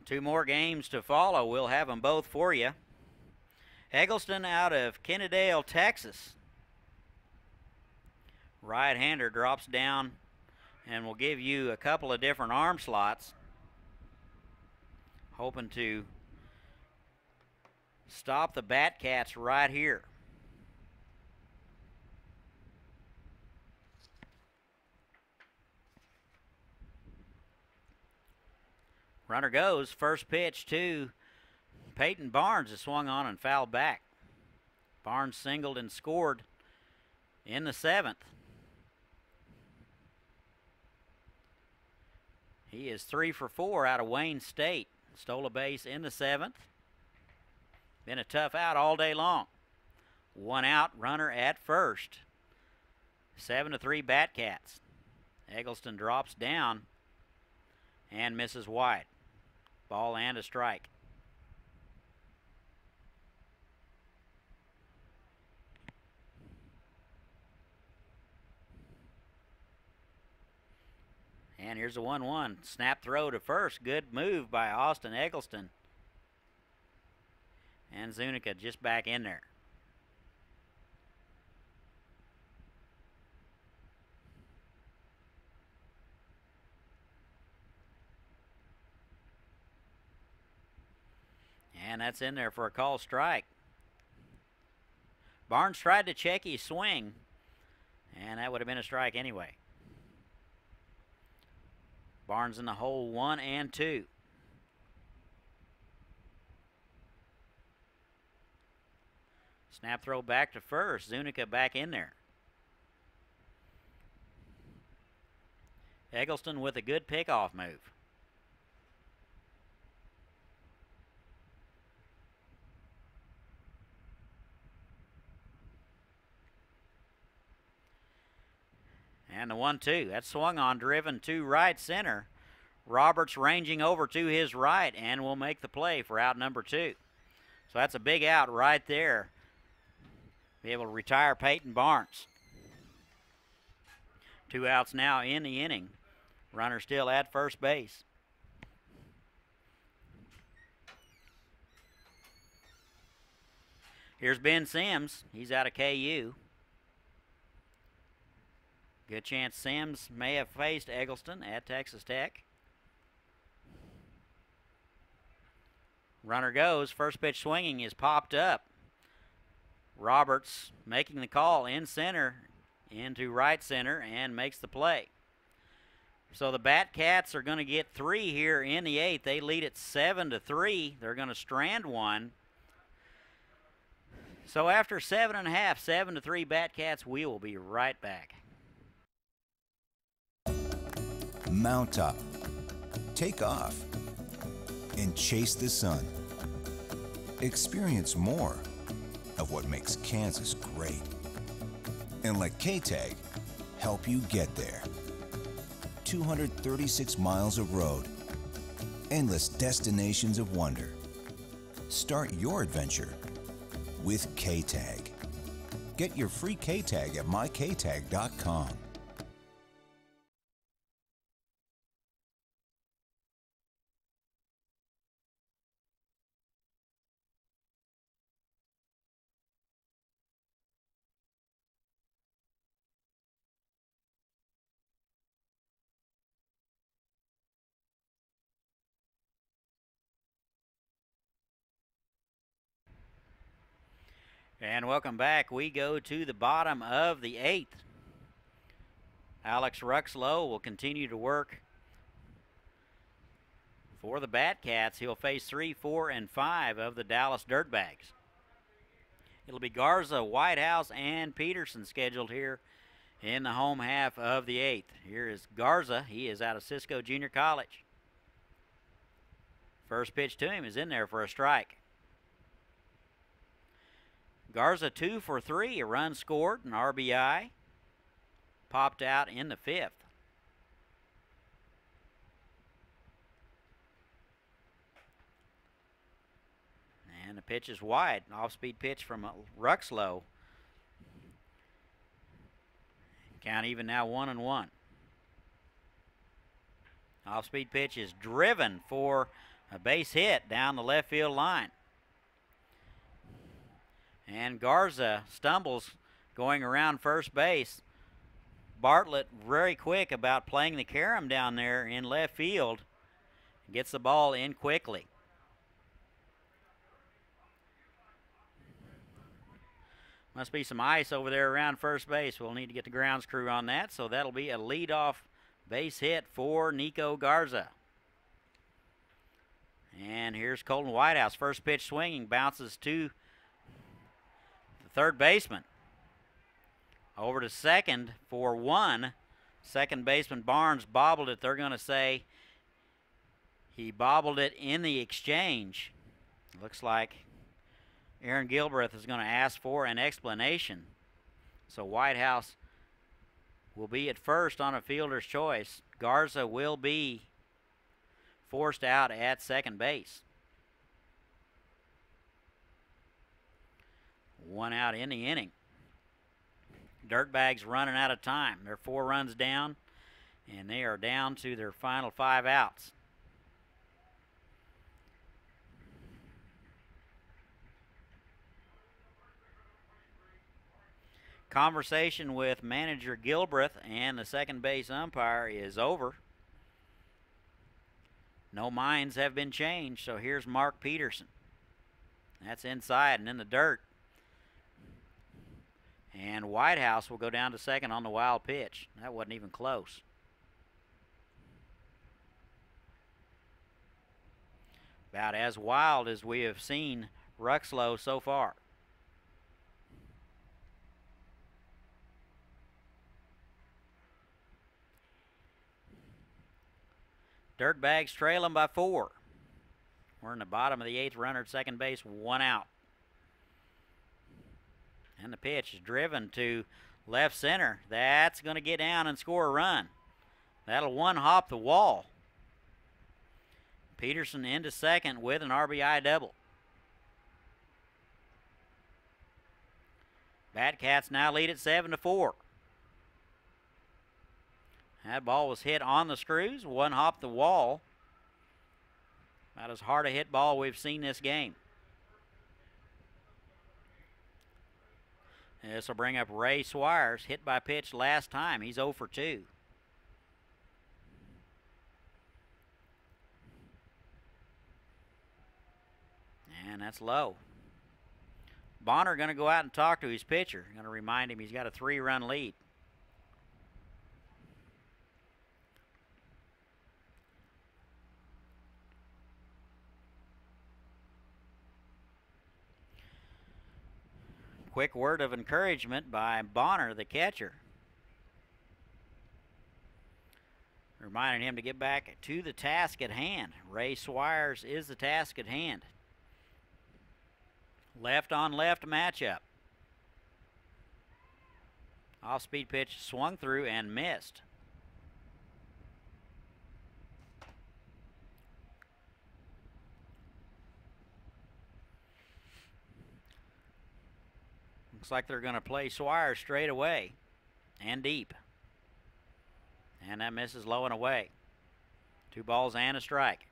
Two more games to follow. We'll have them both for you. Eggleston out of Kennedale, Texas. Right-hander drops down and will give you a couple of different arm slots. Hoping to stop the Batcats right here. Runner goes. First pitch to Peyton Barnes is swung on and fouled back. Barnes singled and scored in the 7th. He is 3 for 4 out of Wayne State. Stole a base in the 7th. Been a tough out all day long. One out, runner at first. 7-3 Batcats. Eggleston drops down and misses wide. Ball and a strike. And here's a 1-1. Snap throw to first. Good move by Austin Eggleston. And Zuniga just back in there. And that's in there for a called strike. Barnes tried to check his swing, And that would have been a strike anyway. Barnes in the hole, 1 and 2. Snap throw back to first. Zuniga back in there. Eggleston with a good pickoff move. And the 1-2. That's swung on, driven to right center. Roberts ranging over to his right and will make the play for out number 2. So that's a big out right there. Be able to retire Peyton Barnes. 2 outs now in the inning. Runner still at first base. Here's Ben Sims. He's out of KU. Good chance Sims may have faced Eggleston at Texas Tech. Runner goes. First pitch swinging is popped up. Roberts making the call in center into right center and makes the play. So the Batcats are going to get 3 here in the 8th. They lead it 7-3. They're going to strand one. So after 7.5, 7-3 Batcats, we will be right back. Mount up, take off, and chase the sun. Experience more of what makes Kansas great. And let K-Tag help you get there. 236 miles of road, endless destinations of wonder. Start your adventure with K-Tag. Get your free K-Tag at myktag.com. And welcome back. We go to the bottom of the 8th. Alex Ruxlow will continue to work for the Batcats. He'll face 3, 4, and 5 of the Dallas Dirtbags. It'll be Garza, Whitehouse, and Peterson scheduled here in the home half of the 8th. Here is Garza. He is out of Cisco Junior College. First pitch to him is in there for a strike. Garza 2 for 3, a run scored, an RBI. Popped out in the 5th. And the pitch is wide, an off-speed pitch from Ruxlow. Count even now 1-1. Off-speed pitch is driven for a base hit down the left field line. And Garza stumbles going around first base. Bartlett very quick about playing the carom down there in left field. Gets the ball in quickly. Must be some ice over there around first base. We'll need to get the grounds crew on that. So that'll be a leadoff base hit for Nico Garza. And here's Colton Whitehouse. First pitch swinging, bounces to third baseman. Over to second for 1. Second baseman Barnes bobbled it. They're going to say he bobbled it in the exchange. Looks like Aaron Gilbreth is going to ask for an explanation. So Whitehouse will be at first on a fielder's choice. Garza will be forced out at second base. 1 out in the inning. Dirtbags running out of time. They're 4 runs down, and they are down to their final 5 outs. Conversation with manager Gilbreth and the second base umpire is over. No minds have been changed, so here's Mark Peterson. That's inside and in the dirt. And Whitehouse will go down to second on the wild pitch. That wasn't even close. About as wild as we have seen Ruxlow so far. Dirtbags trail them by 4. We're in the bottom of the 8th, runner at second base, 1 out. And the pitch is driven to left center. That's going to get down and score a run. That'll one-hop the wall. Peterson into second with an RBI double. Batcats now lead at 7-4. That ball was hit on the screws, one-hop the wall. About as hard a hit ball we've seen this game. This will bring up Ray Swires, hit by pitch last time. He's 0 for 2. And that's low. Bonner going to go out and talk to his pitcher. Going to remind him he's got a 3-run lead. Quick word of encouragement by Bonner, the catcher. Reminding him to get back to the task at hand. Ray Swires is the task at hand. Left on left matchup. Off-speed pitch swung through and missed. Looks like they're going to play Swire straight away and deep. And that misses low and away. 2 balls and a strike.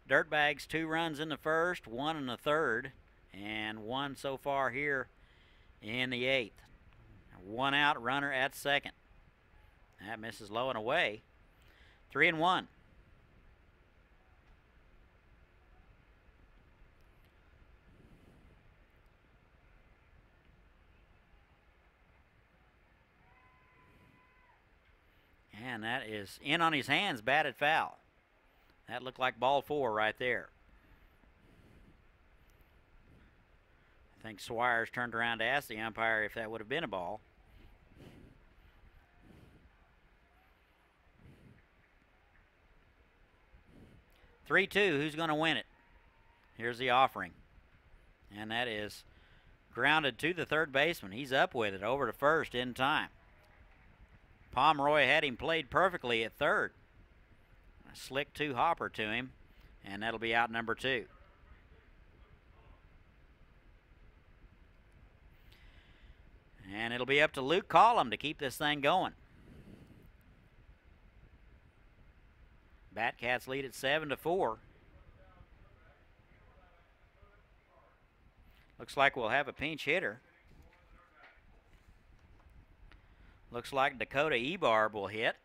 Dirtbags 2 runs in the first, 1 in the third, and 1 so far here in the 8th. 1 out, runner at second. That misses low and away. 3-1. And that is in on his hands, batted foul. That looked like ball 4 right there. I think Swires turned around to ask the umpire if that would have been a ball. "3-2, who's going to win it?" Here's the offering. And that is grounded to the third baseman. He's up with it over to first in time. Pomeroy had him played perfectly at third. A slick 2-hopper to him, and that'll be out number 2. And it'll be up to Luke Collum to keep this thing going. Batcats lead at 7-4. Looks like we'll have a pinch hitter. Looks like Dakota Ebarb will hit.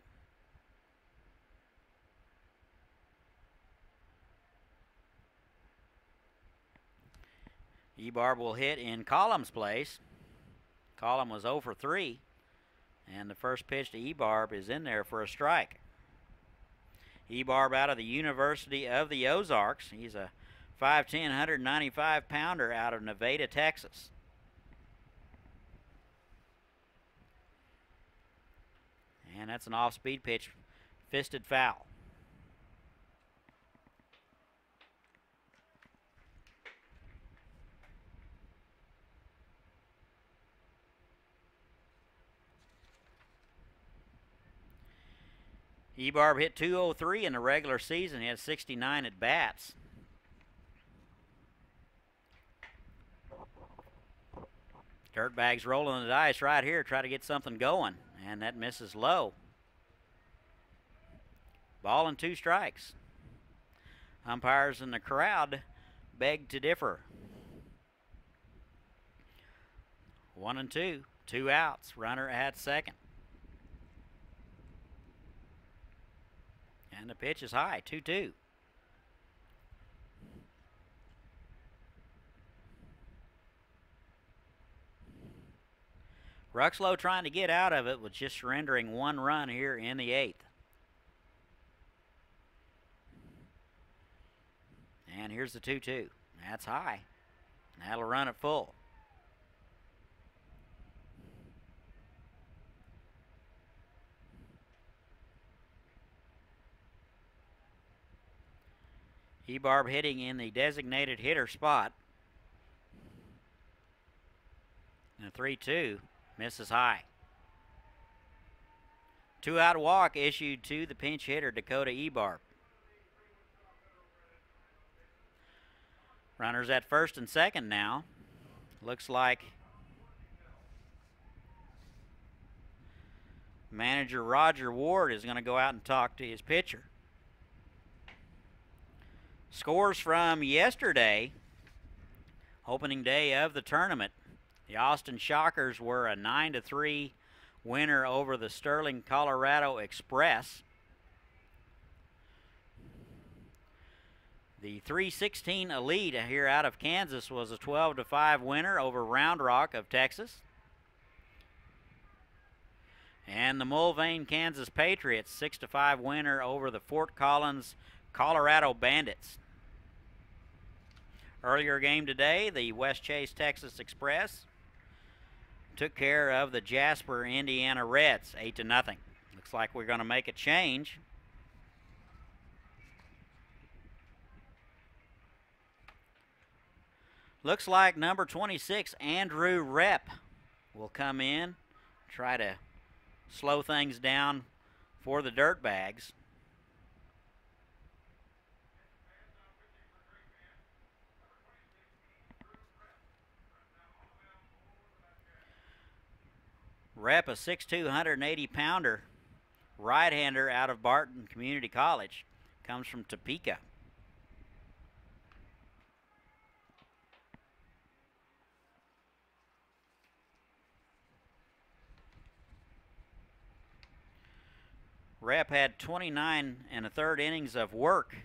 Ebarb will hit in Collum's place. Collum was 0 for 3. And the first pitch to Ebarb is in there for a strike. Ebarb out of the University of the Ozarks. He's a 5'10", 195-pounder out of Nevada, Texas. And that's an off-speed pitch, fisted foul. Ebarb hit .203 in the regular season. He had 69 at bats. Dirtbags rolling the dice right here, try to get something going. And that misses low. Ball and 2 strikes. Umpires in the crowd beg to differ. 1-2, 2 outs. Runner at second. And the pitch is high, 2-2. Ruxlow trying to get out of it with just surrendering 1 run here in the 8th. And here's the 2-2. That's high. That'll run it full. Ebarb hitting in the designated hitter spot. And a 3-2 misses high. 2-out walk issued to the pinch hitter, Dakota Ebarb. Runners at first and second now. Looks like manager Roger Ward is going to go out and talk to his pitcher. Scores from yesterday, opening day of the tournament. The Austin Shockers were a 9-3 winner over the Sterling, Colorado Express. The 316 Elite here out of Kansas was a 12-5 winner over Round Rock of Texas. And the Mulvane, Kansas Patriots, 6-5 winner over the Fort Collins, Colorado Bandits. Earlier game today, the West Chase, Texas Express took care of the Jasper, Indiana Reds, 8-0. Looks like we're going to make a change. Looks like number 26, Andrew Rep, will come in, try to slow things down for the Dirtbags. Rep, a 6'2", 180-pounder right-hander out of Barton Community College, comes from Topeka. Rep had 29 1/3 innings of work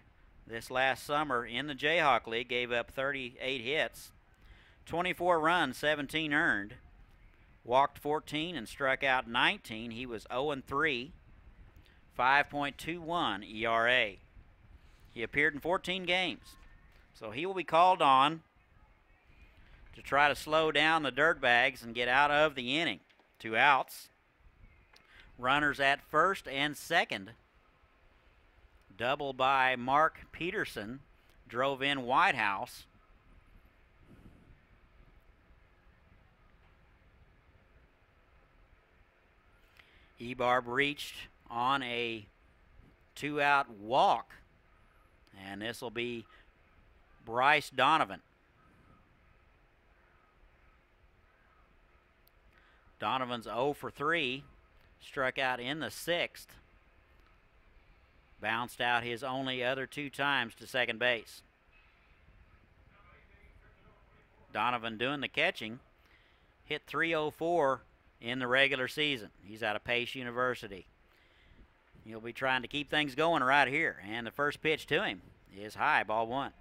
this last summer in the Jayhawk League, gave up 38 hits, 24 runs, 17 earned, walked 14 and struck out 19. He was 0-3, 5.21 ERA. He appeared in 14 games, so he will be called on to try to slow down the Dirtbags and get out of the inning. 2 outs. Runners at first and second. Double by Mark Peterson drove in Whitehouse. Ebarb reached on a 2-out walk, and this will be Bryce Donovan. Donovan's 0-3, struck out in the 6th, bounced out his only other 2 times to second base. Donovan doing the catching, hit .304 in the regular season. He's out of Pace University. He'll be trying to keep things going right here, and the first pitch to him is high, ball 1.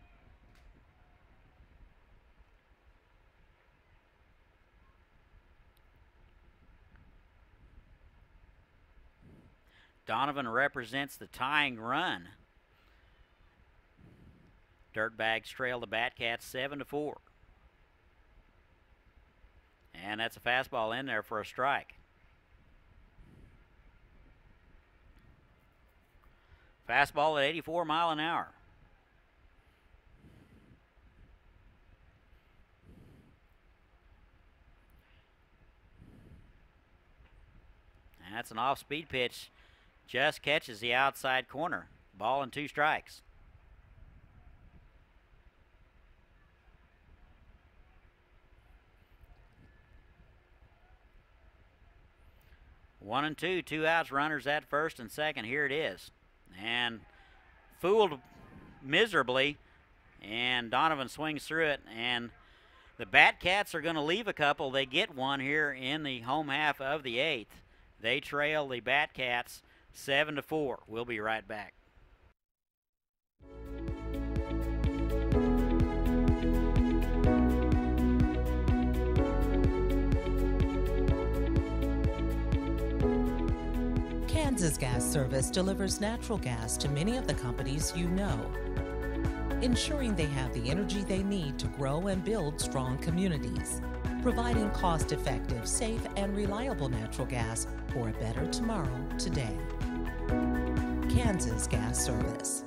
Donovan represents the tying run. Dirtbags trail the Batcats 7-4. And that's a fastball in there for a strike. Fastball at 84 miles an hour. And that's an off-speed pitch. Just catches the outside corner. Ball and 2 strikes. One and two, 2 outs, runners at first and second. Here it is. And fooled miserably, and Donovan swings through it, and the Batcats are going to leave a couple. They get one here in the home half of the 8th. They trail the Batcats 7-4. We'll be right back. Kansas Gas Service delivers natural gas to many of the companies you know, ensuring they have the energy they need to grow and build strong communities, providing cost-effective, safe, and reliable natural gas for a better tomorrow today. Kansas Gas Service.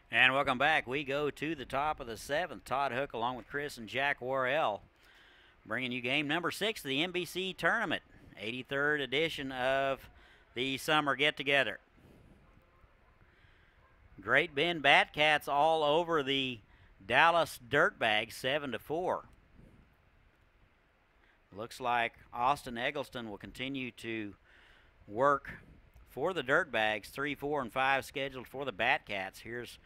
And welcome back. We go to the top of the 7th. Todd Hook along with Chris and Jack Worrell bringing you game number 6 of the NBC tournament, 83rd edition of the summer get-together. Great Bend Batcats all over the Dallas Dirtbags 7-4. Looks like Austin Eggleston will continue to work for the Dirtbags. 3, 4, and 5 scheduled for the Batcats. Here's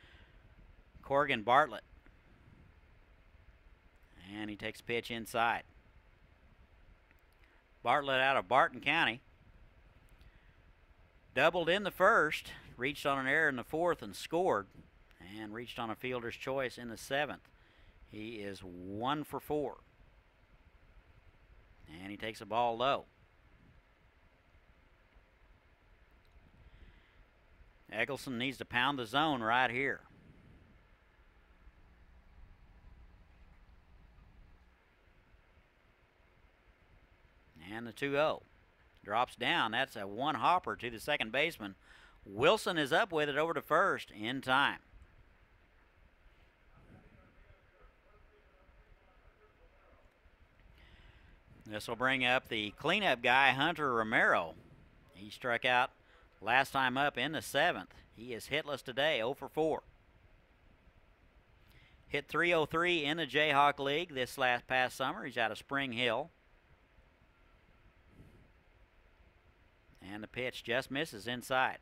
Corrigan Bartlett. And he takes a pitch inside. Bartlett out of Barton County. Doubled in the first, reached on an error in the 4th and scored, and reached on a fielder's choice in the 7th. He is 1 for 4. And he takes a ball low. Eggleston needs to pound the zone right here. And the 2-0. Drops down. That's a one-hopper to the second baseman. Wilson is up with it over to first in time. This will bring up the cleanup guy, Hunter Romero. He struck out last time up in the 7th. He is hitless today, 0 for 4. Hit .303 in the Jayhawk League this past summer. He's out of Spring Hill. And the pitch just misses inside.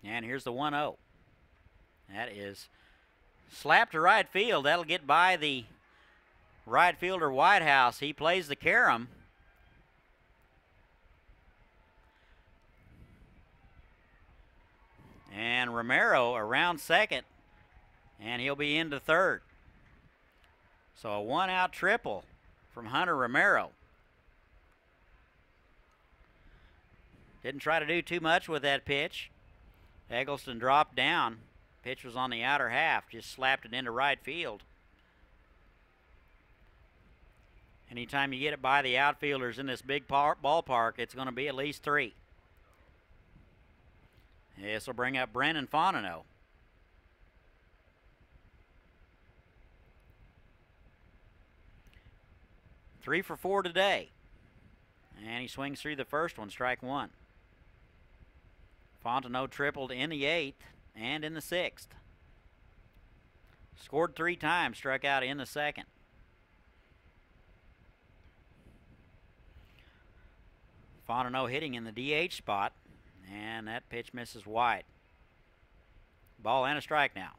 And here's the 1-0. That is slapped to right field. That'll get by the right fielder Whitehouse. He plays the carom. And Romero around second, and he'll be into third. So a one-out triple from Hunter Romero. Didn't try to do too much with that pitch. Eggleston dropped down. Pitch was on the outer half, just slapped it into right field. Anytime you get it by the outfielders in this big ballpark, it's going to be at least 3. This will bring up Brennan Fontenot. Three for 4 today. And he swings through the first one, strike 1. Fontenot tripled in the 8th and in the 6th. Scored 3 times, struck out in the 2nd. Fontenot hitting in the DH spot, and that pitch misses wide. Ball and a strike now.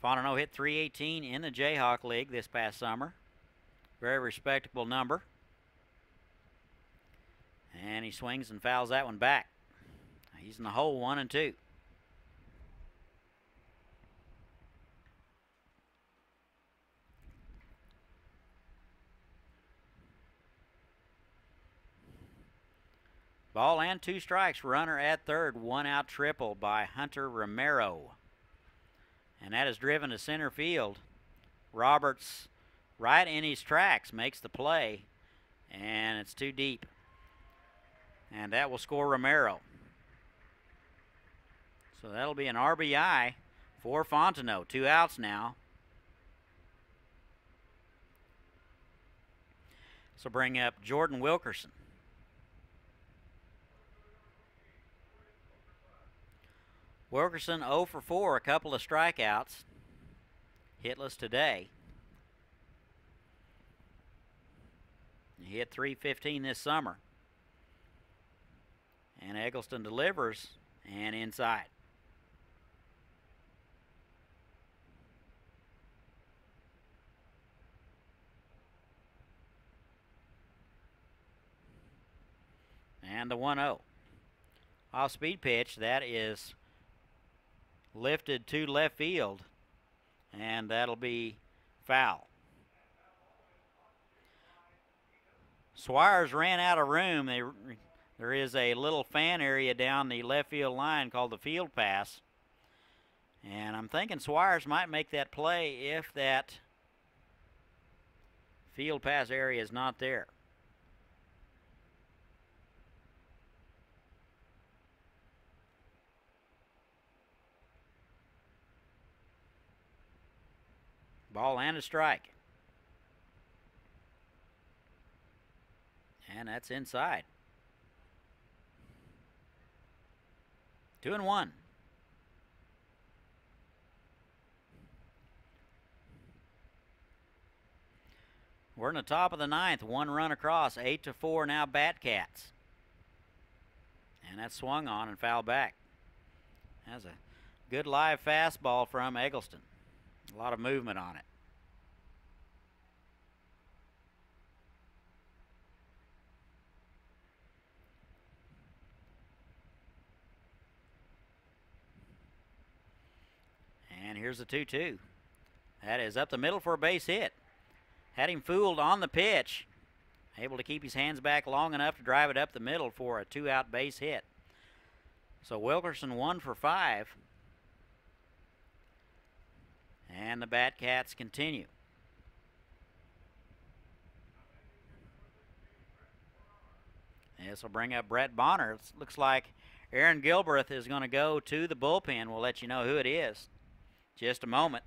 Fontenot hit .318 in the Jayhawk League this past summer. Very respectable number. And he swings and fouls that one back. He's in the hole, 1-2. Ball and 2 strikes. Runner at third. 1-out triple by Hunter Romero. And that is driven to center field. Roberts, right in his tracks, makes the play. And it's too deep. And that will score Romero. So that'll be an RBI for Fontenot. 2 outs now. This will bring up Jordan Wilkerson. Wilkerson 0 for 4, a couple of strikeouts. Hitless today. He hit .315 this summer. And Eggleston delivers and inside. And the 1-0. Off-speed pitch, that is lifted to left field, and that'll be foul. Swires ran out of room. There is a little fan area down the left field line called the field pass, and I'm thinking Swires might make that play if that field pass area is not there. Ball and a strike. And that's inside. 2-1. We're in the top of the ninth. One run across. 8-4 now Batcats. And that's swung on and fouled back. That's a good live fastball from Eggleston. A lot of movement on it. And here's the 2-2. That is up the middle for a base hit. Had him fooled on the pitch. Able to keep his hands back long enough to drive it up the middle for a 2-out base hit. So Wilkerson 1 for 5. And the Batcats continue. This will bring up Brett Bonner. It looks like Aaron Gilbreth is going to go to the bullpen. We'll let you know who it is in just a moment.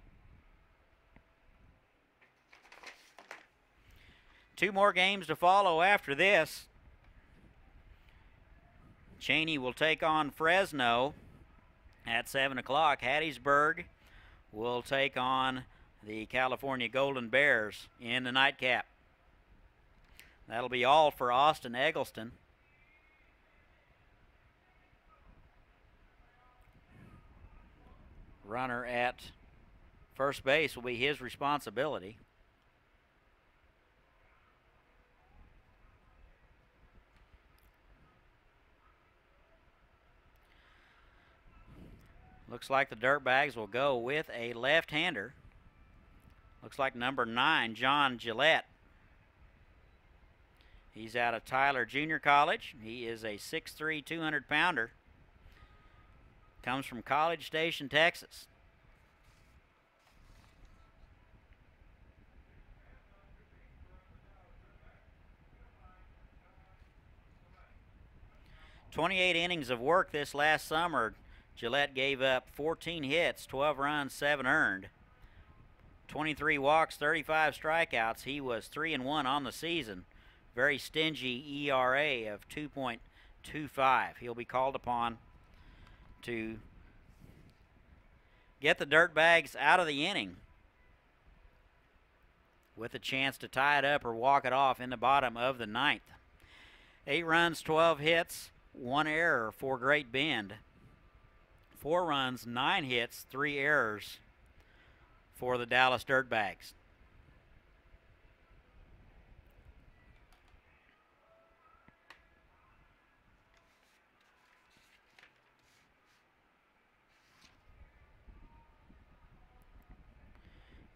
2 more games to follow after this. Cheney will take on Fresno at 7 o'clock. Hattiesburg will take on the California Golden Bears in the nightcap. That'll be all for Austin Eggleston. Runner at first base will be his responsibility. Looks like the Dirtbags will go with a left-hander. Looks like number 9, John Gillette. He's out of Tyler Junior College. He is a 6'3", 200-pounder. Comes from College Station, Texas. "28 innings of work this last summer. Gillette gave up 14 hits, 12 runs, 7 earned. 23 walks, 35 strikeouts. He was 3-1 on the season. Very stingy ERA of 2.25. He'll be called upon to get the Dirtbags out of the inning with a chance to tie it up or walk it off in the bottom of the ninth. 8 runs, 12 hits, 1 error for Great Bend. 4 runs, 9 hits, 3 errors for the Dallas Dirtbags.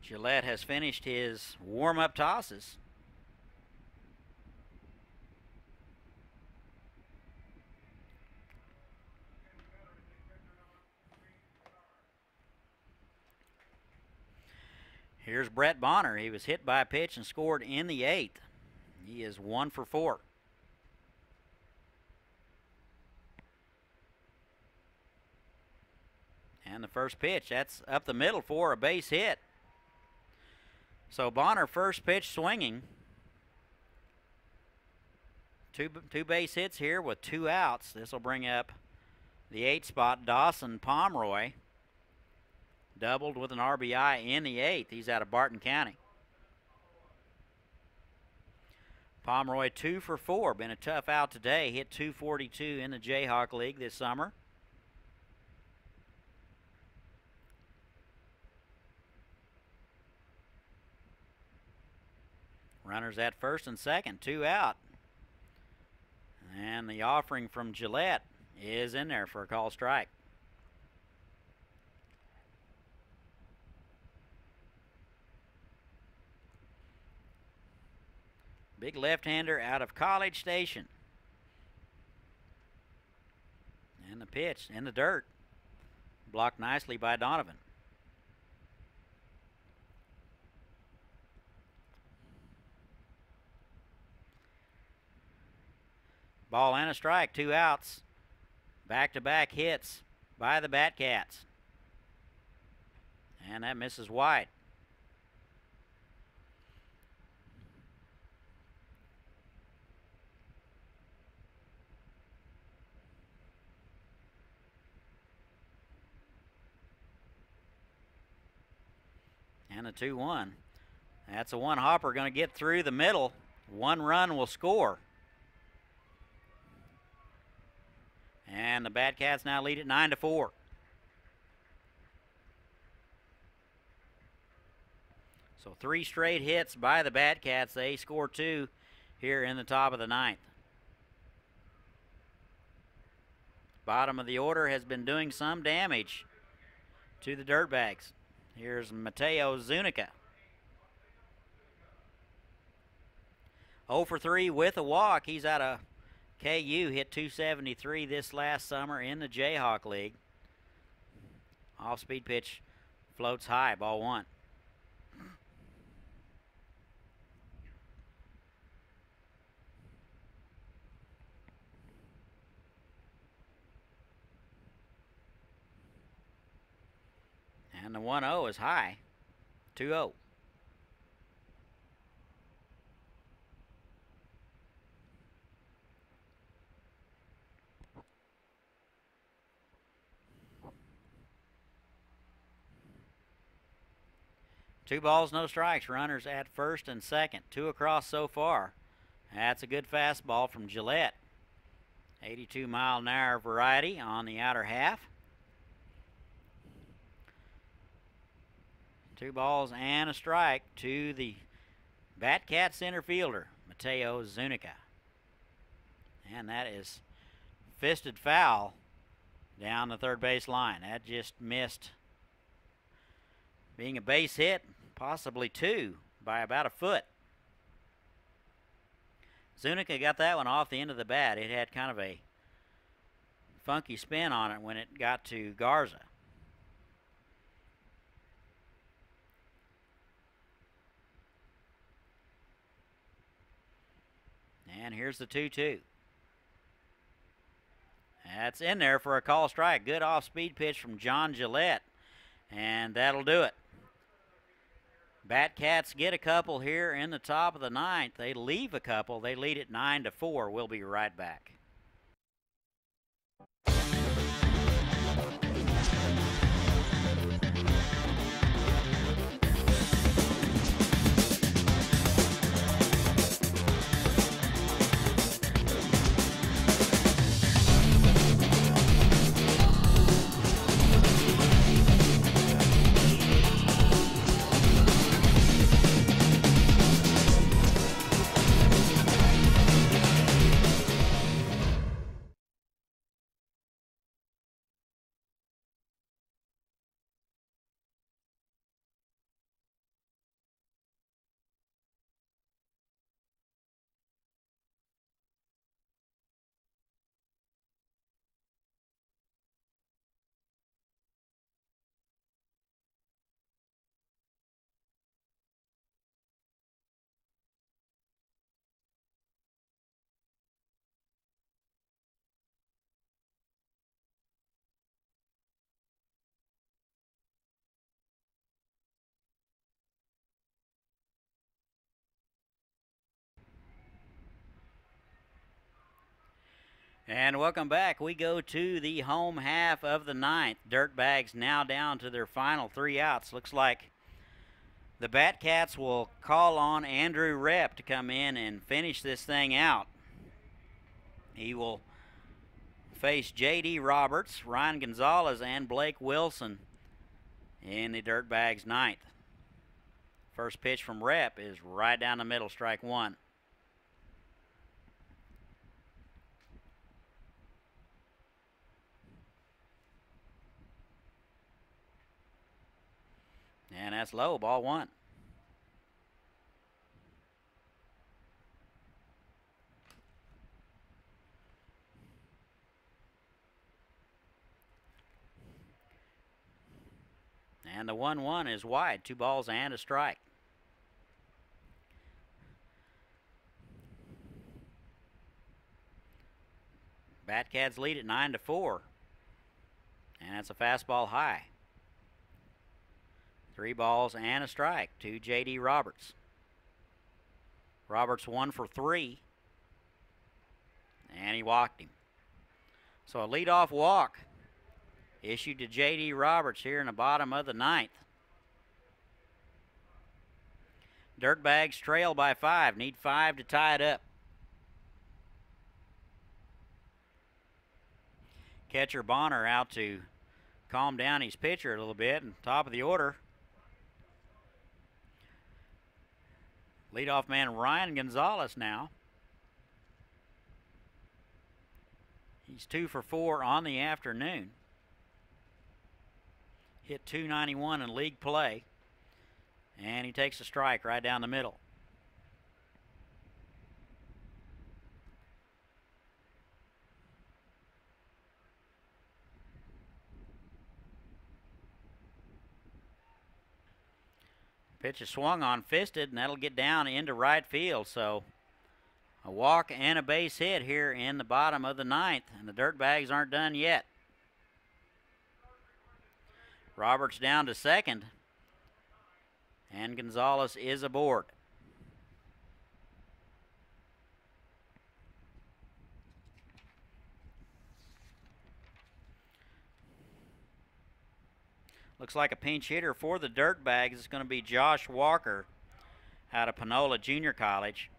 Gillette has finished his warm-up tosses. Here's Brett Bonner. He was hit by a pitch and scored in the 8th. He is 1 for 4. And the first pitch, that's up the middle for a base hit. So Bonner first pitch swinging. Two base hits here with 2 outs. This will bring up The 8 spot, Dawson Pomeroy, doubled with an RBI in the 8th. He's out of Barton County. Pomeroy 2 for 4. Been a tough out today. Hit .242 in the Jayhawk League this summer. Runners at first and second, 2 out. And the offering from Gillette is in there for a call strike. Big left-hander out of College Station. And the pitch in the dirt. Blocked nicely by Donovan. Ball and a strike, 2 outs. Back-to-back hits by the Batcats. And that misses wide. And a 2-1. That's a one hopper going to get through the middle. 1 run will score. And the Batcats now lead it 9-4. So 3 straight hits by the Batcats. They score 2 here in the top of the 9th. Bottom of the order has been doing some damage to the Dirtbags. Here's Mateo Zuniga. 0 for 3 with a walk. He's out of KU, hit .273 this last summer in the Jayhawk League. Off-speed pitch floats high, ball 1. And the 1-0 is high, 2-0. Two balls, no strikes. Runners at first and second. 2 across so far. That's a good fastball from Gillette. 82-mile-an-hour variety on the outer half. 2 balls and a strike to the Batcat center fielder, Mateo Zuniga. And that is fisted foul down the third base line. That just missed being a base hit, possibly 2 by about a foot. Zuniga got that one off the end of the bat. It had kind of a funky spin on it when it got to Garza. And here's the 2-2. That's in there for a call strike. Good off-speed pitch from John Gillette. And that'll do it. Batcats get a couple here in the top of the 9th. They leave a couple. They lead it 9-4. We'll be right back. And welcome back. We go to the home half of the ninth. Dirtbags now down to their final 3 outs. Looks like the Batcats will call on Andrew Rep to come in and finish this thing out. He will face J.D. Roberts, Ryan Gonzalez, and Blake Wilson in the Dirtbags ninth. First pitch from Rep is right down the middle, strike one. And that's low, ball one. And the 1-1 is wide, 2 balls and a strike. Batcats lead at 9-4. And that's a fastball high. 3 balls and a strike to J.D. Roberts. Roberts 1 for 3. And he walked him. So a leadoff walk issued to J.D. Roberts here in the bottom of the ninth. Dirtbags trail by 5. Need 5 to tie it up. Catcher Bonner out to calm down his pitcher a little bit. And top of the order, leadoff man Ryan Gonzalez now. He's 2 for 4 on the afternoon. Hit .291 in league play. And he takes a strike right down the middle. Pitch is swung on, fisted, and that'll get down into right field. So a walk and a base hit here in the bottom of the ninth, and the Dirtbags aren't done yet. Roberts down to second, and Gonzalez is aboard. Looks like a pinch hitter for the Dirtbags is going to be Josh Walker out of Panola Junior College.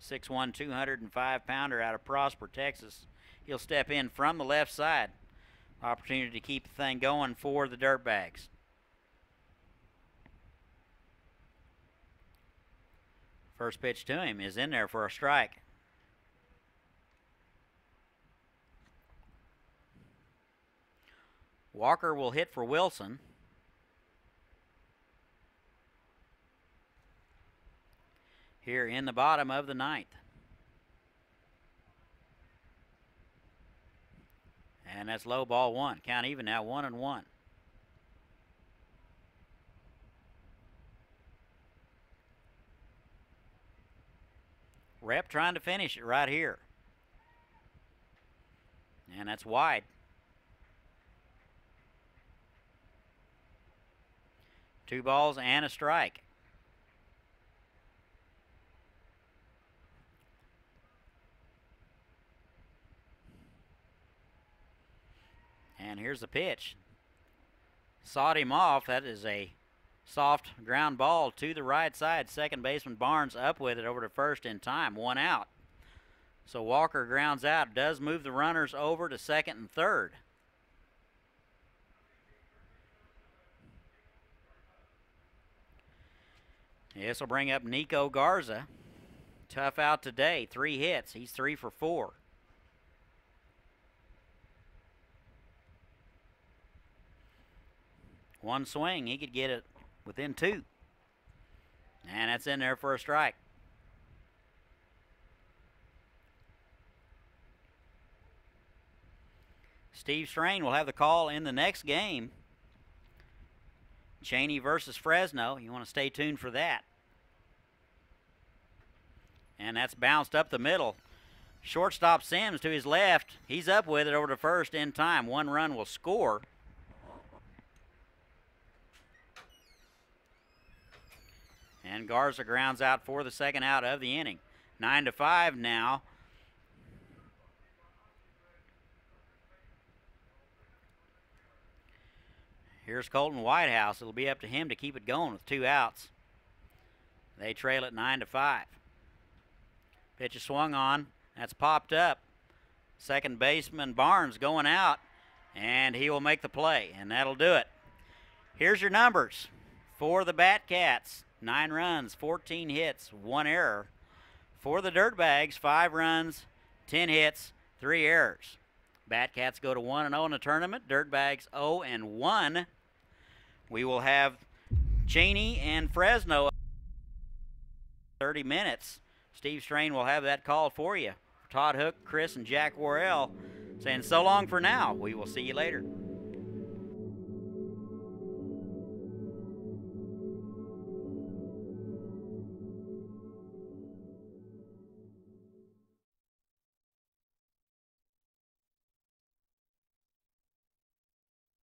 6'1", 205-pounder out of Prosper, Texas. He'll step in from the left side. Opportunity to keep the thing going for the Dirtbags. First pitch to him is in there for a strike. Walker will hit for Wilson. Here in the bottom of the ninth. And that's low, ball one. Count even now, 1-1. Rep trying to finish it right here. And that's wide. Two balls and a strike. And here's the pitch. Sawed him off. That is a soft ground ball to the right side. Second baseman Barnes up with it over to first in time. 1 out. So Walker grounds out. Does move the runners over to second and third. This will bring up Nico Garza. Tough out today. 3 hits. He's 3 for 4. One swing, he could get it within 2. And that's in there for a strike. Steve Strain will have the call in the next game. Cheney versus Fresno. You want to stay tuned for that. And that's bounced up the middle. Shortstop Sims to his left. He's up with it over to first in time. 1 run will score. And Garza grounds out for the second out of the inning. 9-5 now. Here's Colton Whitehouse. It'll be up to him to keep it going with 2 outs. They trail it 9-5. Pitch is swung on. That's popped up. Second baseman Barnes going out, and he will make the play, and that'll do it. Here's your numbers for the Batcats. 9 runs, 14 hits, 1 error. For the Dirtbags, 5 runs, 10 hits, 3 errors. Batcats go to 1-0 in the tournament. Dirtbags 0-1. We will have Cheney and Fresno 30 minutes. Steve Strain will have that called for you. Todd Hook, Chris, and Jack Worrell saying so long for now. We will see you later.